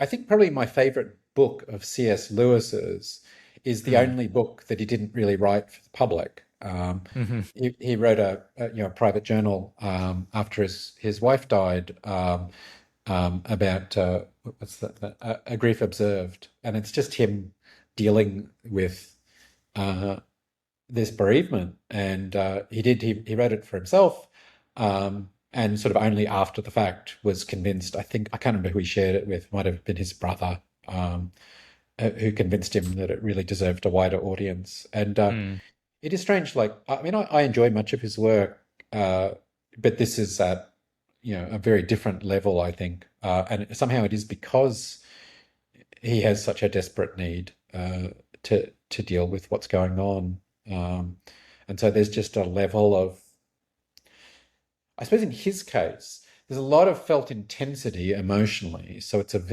think probably my favorite book of C.S. Lewis's is the Mm. only book that he didn't really write for the public. Hmm. He wrote a private journal after his wife died about what's that a grief observed, and it's just him dealing with uh, this bereavement, and he wrote it for himself, and sort of only after the fact was convinced. I think I can't remember who he shared it with. Might have been his brother, who convinced him that it really deserved a wider audience. And Mm. it is strange. Like I mean, I enjoy much of his work, uh, but this is at a very different level, I think, and somehow it is because he has such a desperate need to deal with what's going on. Um, and so there's just a level of, I suppose in his case, there's a lot of felt intensity emotionally. So it's a Hmm.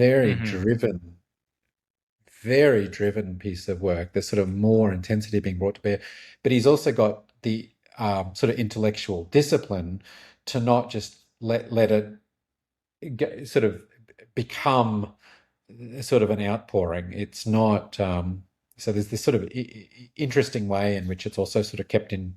very driven piece of work. There's sort of more intensity being brought to bear. But he's also got the sort of intellectual discipline to not just let it sort of become sort of an outpouring. It's not so there's this sort of interesting way in which it's also sort of kept in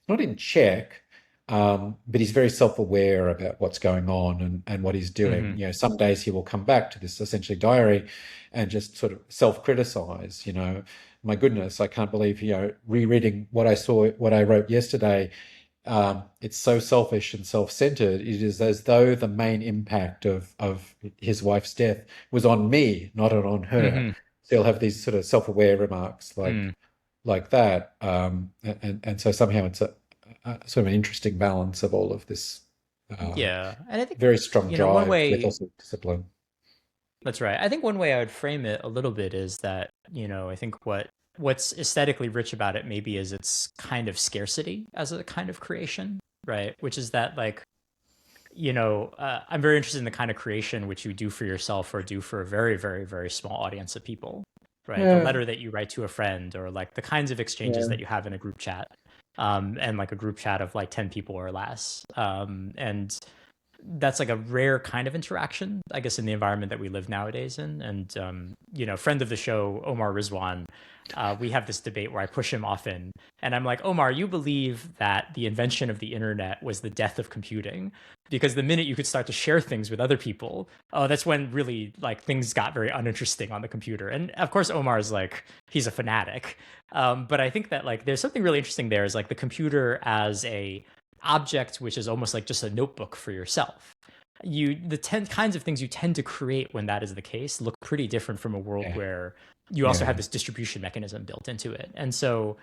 not in check, but he's very self-aware about what's going on and what he's doing. Hmm. Some days he will come back to this essentially diary and just sort of self-criticize. My goodness, I can't believe rereading what I wrote yesterday. It's so selfish and self-centered. It is as though the main impact of his wife's death was on me, not on her. Hmm. So he'll have these sort of self-aware remarks Mm. like that, and so somehow it's a sort of an interesting balance of all of this Yeah, and I think very strong one drive with way. also discipline. That's right. I think one way I would frame it a little bit is that, I think what's aesthetically rich about it maybe is its kind of scarcity as a kind of creation, right? Which is that, like, I'm very interested in the kind of creation which you do for yourself or do for a very, very, very small audience of people, right? The Yeah, letter that you write to a friend, or like the kinds of exchanges yeah, that you have in a group chat, and like a group chat of like 10 people or less. And that's like a rare kind of interaction, I guess, in the environment that we live nowadays in. And friend of the show, Omar Rizwan, we have this debate where I push him often, and I'm like, Omar, you believe that the invention of the internet was the death of computing, because the minute you could start to share things with other people, oh, that's when really like things got very uninteresting on the computer. And of course, Omar's like, he's a fanatic, but I think that like there's something really interesting there, is like the computer as a object which is almost like just a notebook for yourself. The 10 kinds of things you tend to create when that is the case look pretty different from a world yeah, where you also have yeah, this distribution mechanism built into it. And so,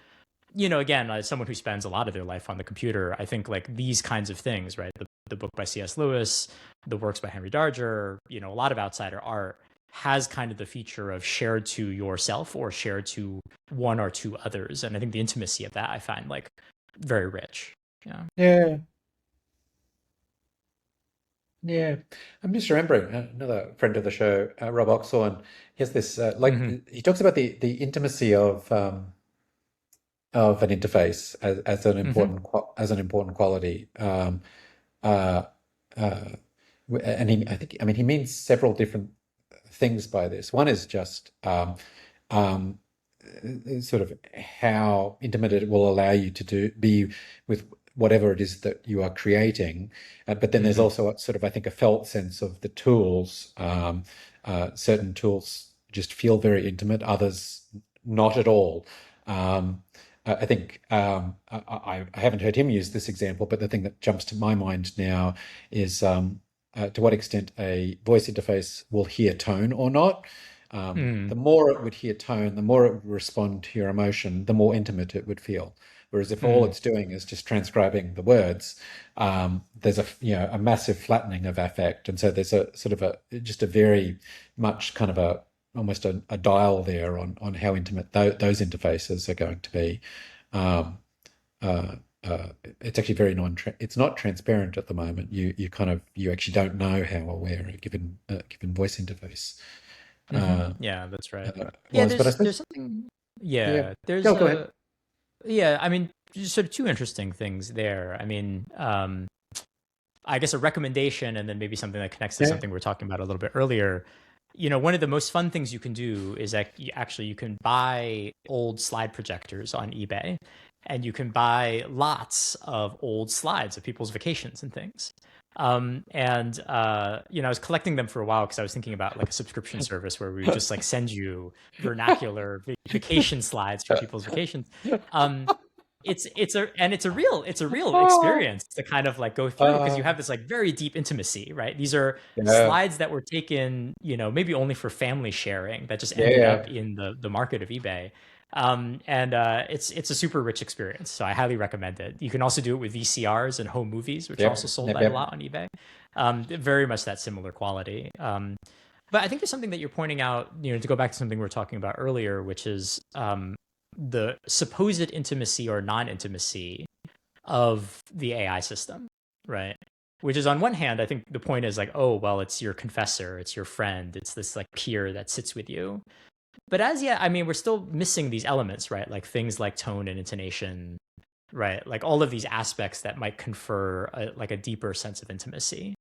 again, as someone who spends a lot of their life on the computer, I think like these kinds of things, right? The book by C.S. Lewis, the works by Henry Darger, a lot of outsider art, has kind of the feature of shared to yourself or shared to one or two others. And I think the intimacy of that I find like very rich. Yeah. Yeah. Yeah, I'm just remembering another friend of the show, Rob Oxhorn. He has this Hmm. he talks about the intimacy of an interface as an Hmm. as an important quality. Uh, uh, and he, I think, I mean, he means several different things by this. One is just um, sort of how intimate it will allow you to be with whatever it is that you are creating. But then there's Hmm. also sort of, I think, a felt sense of the tools. Certain tools just feel very intimate, others not at all. Um, I think I haven't heard him use this example, but the thing that jumps to my mind now is to what extent a voice interface will hear tone or not. Mm. The more it would hear tone, the more it would respond to your emotion, the more intimate it would feel. Whereas if all Mm. it's doing is just transcribing the words, there's a massive flattening of affect, and so there's a sort of a just a very much kind of a almost a dial there on how intimate those interfaces are going to be. Um, uh, it's actually very it's not transparent at the moment. You kind of you actually don't know how aware a given voice interface Hmm. uh, Yeah, that's right. Yeah, was. But I there's suppose, something. yeah, Yeah, there's go go ahead. a yeah. I mean, just sort of two interesting things there. I mean, I guess a recommendation, and then maybe something that connects to Yeah, something we were talking about a little bit earlier. One of the most fun things you can do is that you can buy old slide projectors on eBay, and you can buy lots of old slides of people's vacations and things. I was collecting them for a while because I was thinking about like a subscription service where we would just like send you vernacular vacation slides from people's vacations. Um, it's a real oh, experience to kind of like go through because you uh, have this like very deep intimacy, right? These are yeah, slides that were taken, maybe only for family sharing that just ended yeah, up in the market of eBay. It's a super rich experience, so I highly recommend it. You can also do it with VCRs and home movies, which are also yep, sold yep, quite a yep. lot on eBay. Very much that similar quality. But I think there's something that you're pointing out, to go back to something we were talking about earlier, which is the supposed intimacy or non-intimacy of the AI system, right? Which is on one hand, I think the point is like, oh, well, it's your confessor, it's your friend, it's this like peer that sits with you. But as yet, I mean, we're still missing these elements, right? Like things like tone and intonation, right? Like all of these aspects that might confer like a deeper sense of intimacy.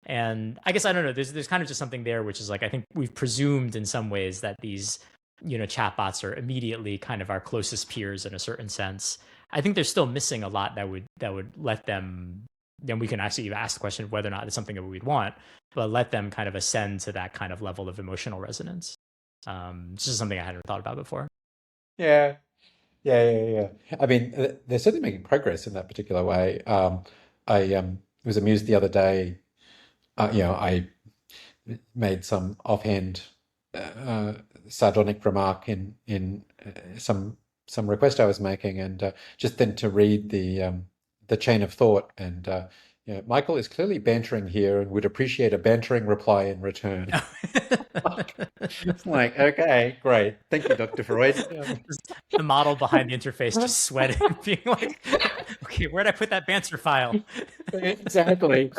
And I guess I don't know. There's kind of just something there, which is like I think we've presumed in some ways that these chatbots are immediately kind of our closest peers in a certain sense. I think they're still missing a lot that would let them. Then we can actually even ask the question of whether or not it's something that we'd want, but let them kind of ascend to that kind of level of emotional resonance. This is something I hadn't thought about before. Yeah, yeah, yeah, yeah. I mean, they're certainly making progress in that particular way. I was amused the other day. I made some offhand uh, sardonic remark in some request I was making, and just then to read the chain of thought, and Michael is clearly bantering here and would appreciate a bantering reply in return. It's like, okay, great, thank you, Dr. Freud. The model behind the interface just sweating, being like, "Okay, where'd I put that banter file?" Exactly.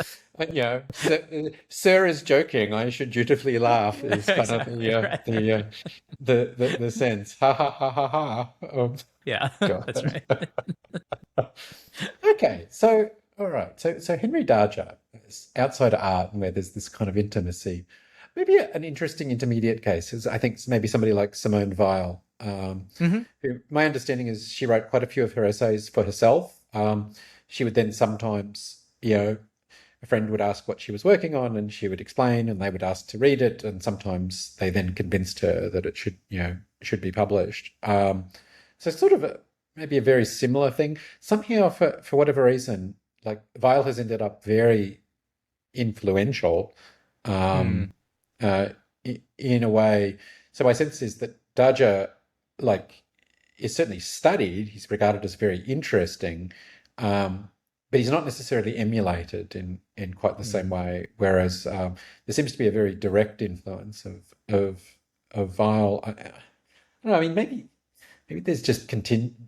Sir is joking. I should dutifully laugh. Is kind of Exactly. Right. the sense. Ha ha ha ha ha. Yeah, that's God. right. Okay, so all right. So Henry Darger, outside of art, and where there's this kind of intimacy, maybe an interesting intermediate case is I think maybe somebody like Simone Weil, Hmm. who my understanding is she wrote quite a few of her essays for herself. She would then sometimes, a friend would ask what she was working on, and she would explain, and they would ask to read it, and sometimes they then convinced her that it should be published. So sort of maybe a very similar thing. Somehow, for whatever reason, like Weil has ended up very influential, Mm. um, uh, in a way. So my sense is that Daja, like, is certainly studied. He's regarded as very interesting, um, but he's not necessarily emulated in quite the same Mm. way. Whereas there seems to be a very direct influence of Vile. I don't know. I mean, maybe there's just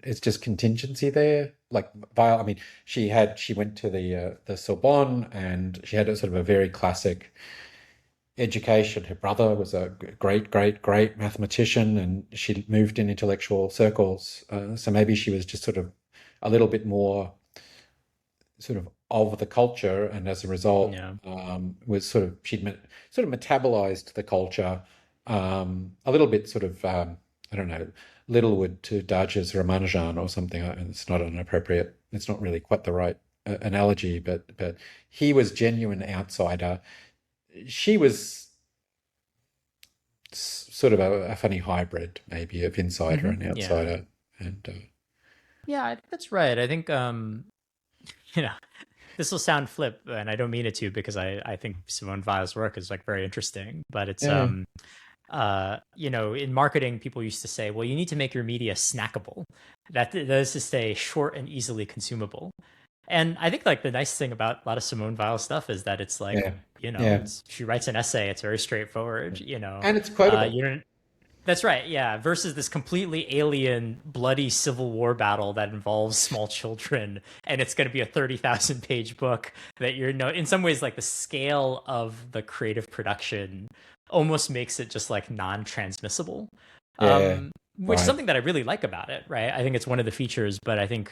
it's just contingency there. Like Vile, I mean, she went to the Sorbonne, and she had a sort of a very classic education. Her brother was a great mathematician, and she moved in intellectual circles. So maybe she was just sort of a little bit more sort of the culture, and as a result, Yeah. was sort of sort of metabolized the culture a little bit, sort of I don't know, Littlewood to Dodge's Ramanujan or something. It's not an appropriate. It's not really quite the right analogy, but he was genuine outsider. She was sort of a funny hybrid, maybe, of insider and Yeah. outsider, and Yeah, I think that's right. I think you know, this will sound flip, and I don't mean it to because I think Simone Weil's work is like very interesting, but it's yeah, in marketing, people used to say, well, you need to make your media snackable. That is to say, short and easily consumable. And I think like the nice thing about a lot of Simone Weil stuff is that it's like, yeah, yeah, she writes an essay, it's very straightforward, and it's quotable. you don't that's right, yeah. Versus this completely alien, bloody Civil War battle that involves small children, and it's going to be a 30,000 page book that in some ways, like the scale of the creative production almost makes it just like non transmissible. Yeah, Which is right. something that I really like about it, right? I think it's one of the features, but I think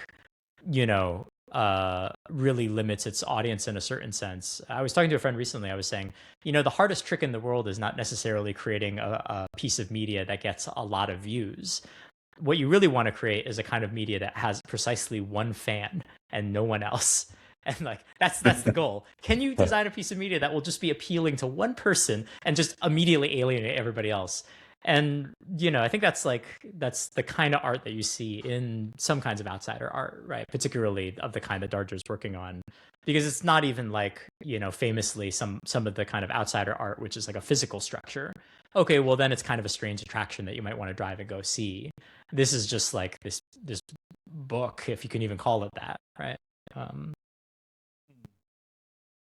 really limits its audience in a certain sense. I was talking to a friend recently. I was saying, the hardest trick in the world is not necessarily creating a piece of media that gets a lot of views. What you really want to create is a kind of media that has precisely one fan and no one else. And like that's the goal. Can you design a piece of media that will just be appealing to one person and just immediately alienate everybody else? And I think that's the kind of art that you see in some kinds of outsider art, right? Particularly of the kind that Darger's working on, because it's not even like famously some of the kind of outsider art, which is like a physical structure. Okay, well then it's kind of a strange attraction that you might want to drive and go see. This is just like this book, if you can even call it that, right? Um,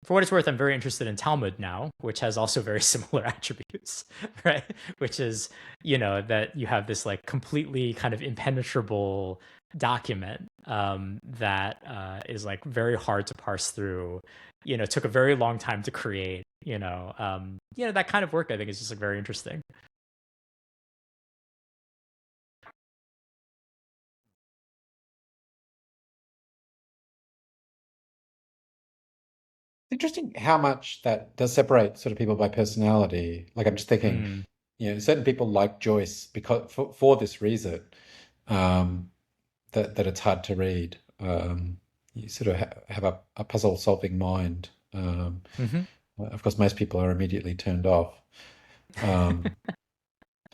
for what it's worth, I'm very interested in Talmud now, which has also very similar attributes, right? Which is, that you have this like completely kind of impenetrable document that is like very hard to parse through. Took a very long time to create. That kind of work I think is just like very interesting. Interesting how much that does separate sort of people by personality. Like I'm just thinking, Mm. certain people like Joyce because for this reason, um, that it's hard to read. You sort of have a puzzle solving mind. Hmm. Of course, most people are immediately turned off. Um,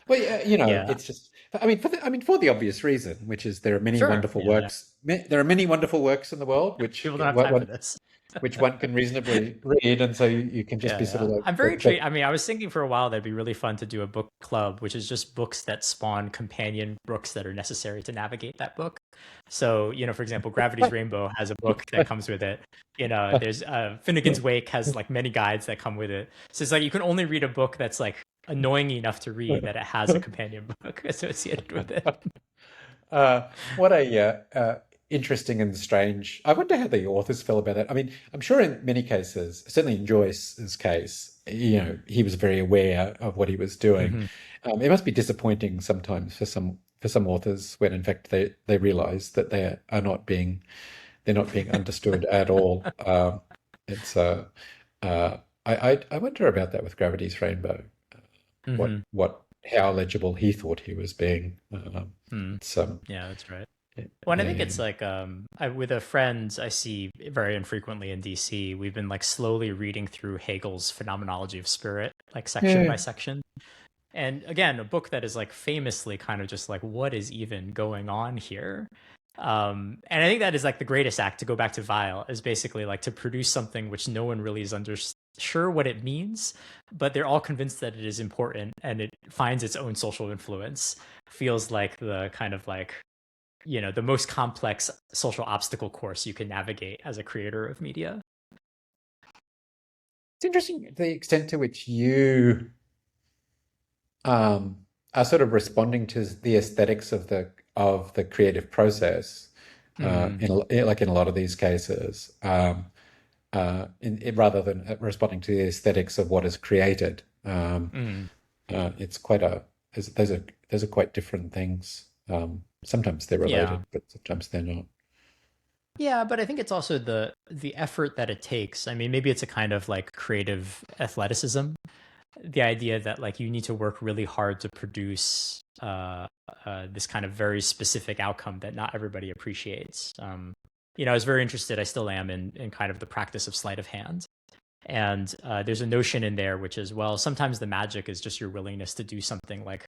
well, yeah, Yeah, it's just. I mean, for the obvious reason, which is there are many sure. wonderful Yeah, works. There are many wonderful works in the world, people don't have time for this. which one can reasonably read, and so you can just Yeah, be sort yeah. of like, I'm very intrigued. I mean, I was thinking for a while that'd be really fun to do a book club, which is just books that spawn companion books that are necessary to navigate that book. So, for example, Gravity's Rainbow has a book that comes with it. There's Finnegan's Wake has like many guides that come with it. So it's like you can only read a book that's like annoying enough to read that it has a companion book associated with it. what a interesting and strange. I wonder how the authors feel about that. I mean, I'm sure in many cases, certainly in Joyce's case, he was very aware of what he was doing. Hmm. It must be disappointing sometimes for some authors when in fact they realize that they're not being understood at all. It's I wonder about that with Gravity's Rainbow. Hmm. How legible he thought he was being. Hmm. It's Yeah, that's right. yeah, Well, and I think yeah, it's like with a friend I see very infrequently in DC, we've been like slowly reading through Hegel's Phenomenology of Spirit, like section yeah. by section. And again, a book that is like famously kind of just like, what is even going on here? And I think that is like the greatest act, to go back to Vile, is basically like to produce something which no one really is sure what it means, but they're all convinced that it is important and it finds its own social influence. Feels like the kind of like the most complex social obstacle course you can navigate as a creator of media. It's interesting the extent to which you um, are sort of responding to the aesthetics of the creative process Mm, like in a lot of these cases, rather than responding to the aesthetics of what is created. mm. It's quite a those are quite different things. Sometimes they're Yeah. related, but sometimes they're not. Yeah, but I think it's also the effort that it takes. I mean, maybe it's a kind of like creative athleticism. The idea that like you need to work really hard to produce this kind of very specific outcome that not everybody appreciates. I was very interested. I still am in kind of the practice of sleight of hand. And there's a notion in there which is, well, sometimes the magic is just your willingness to do something like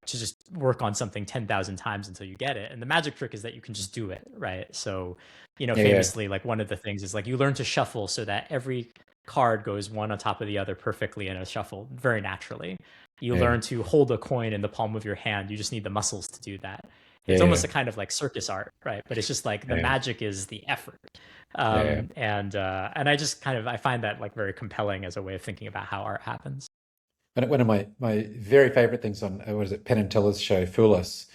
to just work on something 10,000 times until you get it. And the magic trick is that you can just do it, right? So, Yeah, yeah, famously, like one of the things is like you learn to shuffle so that every card goes one on top of the other perfectly in a shuffle very naturally. You yeah, learn to hold a coin in the palm of your hand. You just need the muscles to do that. yeah, It's yeah, almost a kind of like circus art, right? But it's just like the yeah, magic is the effort. yeah, yeah. And I just kind of I find that like very compelling as a way of thinking about how art happens. One of my very favorite things on what is it, Penn and Teller's show, Fool Us,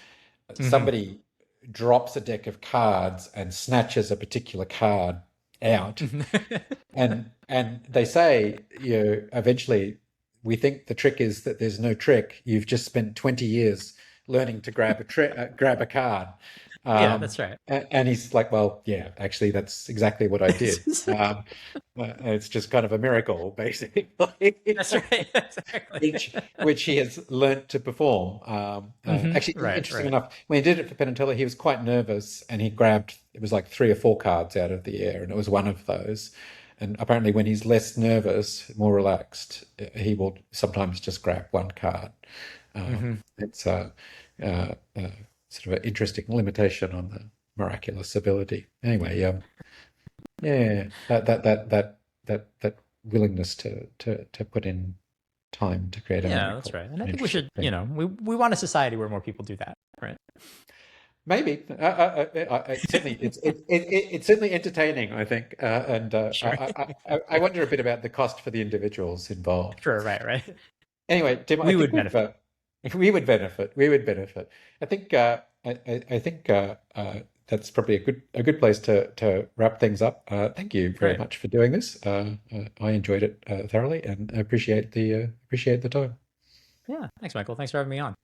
Hmm. somebody drops a deck of cards and snatches a particular card out, and they say, eventually we think the trick is that there's no trick. You've just spent 20 years learning to grab a card. Yeah, that's right. And he's like, well, yeah, actually, that's exactly what I did. It's just kind of a miracle, basically, That's right. Exactly. which he has learnt to perform. Actually, Right, interesting right. enough, when he did it for Penn and Teller, he was quite nervous, and he grabbed it was like three or four cards out of the air, and it was one of those. And apparently, when he's less nervous, more relaxed, he will sometimes just grab one card. Hmm. It's sort of an interesting limitation on the miraculous ability. Anyway, yeah, that willingness to put in time to create a Yeah, that's miracle, right. And I an think we interesting should, thing. we want a society where more people do that, right? Maybe certainly it's certainly entertaining, I think, and Sure. I wonder a bit about the cost for the individuals involved. Sure, right, right. Anyway, Tim, I We think would benefit. we would benefit. We would benefit. I think I think that's probably a good place to wrap things up. Thank you very Great. much for doing this. I enjoyed it thoroughly, and appreciate the time. Yeah. Thanks, Michael. Thanks for having me on.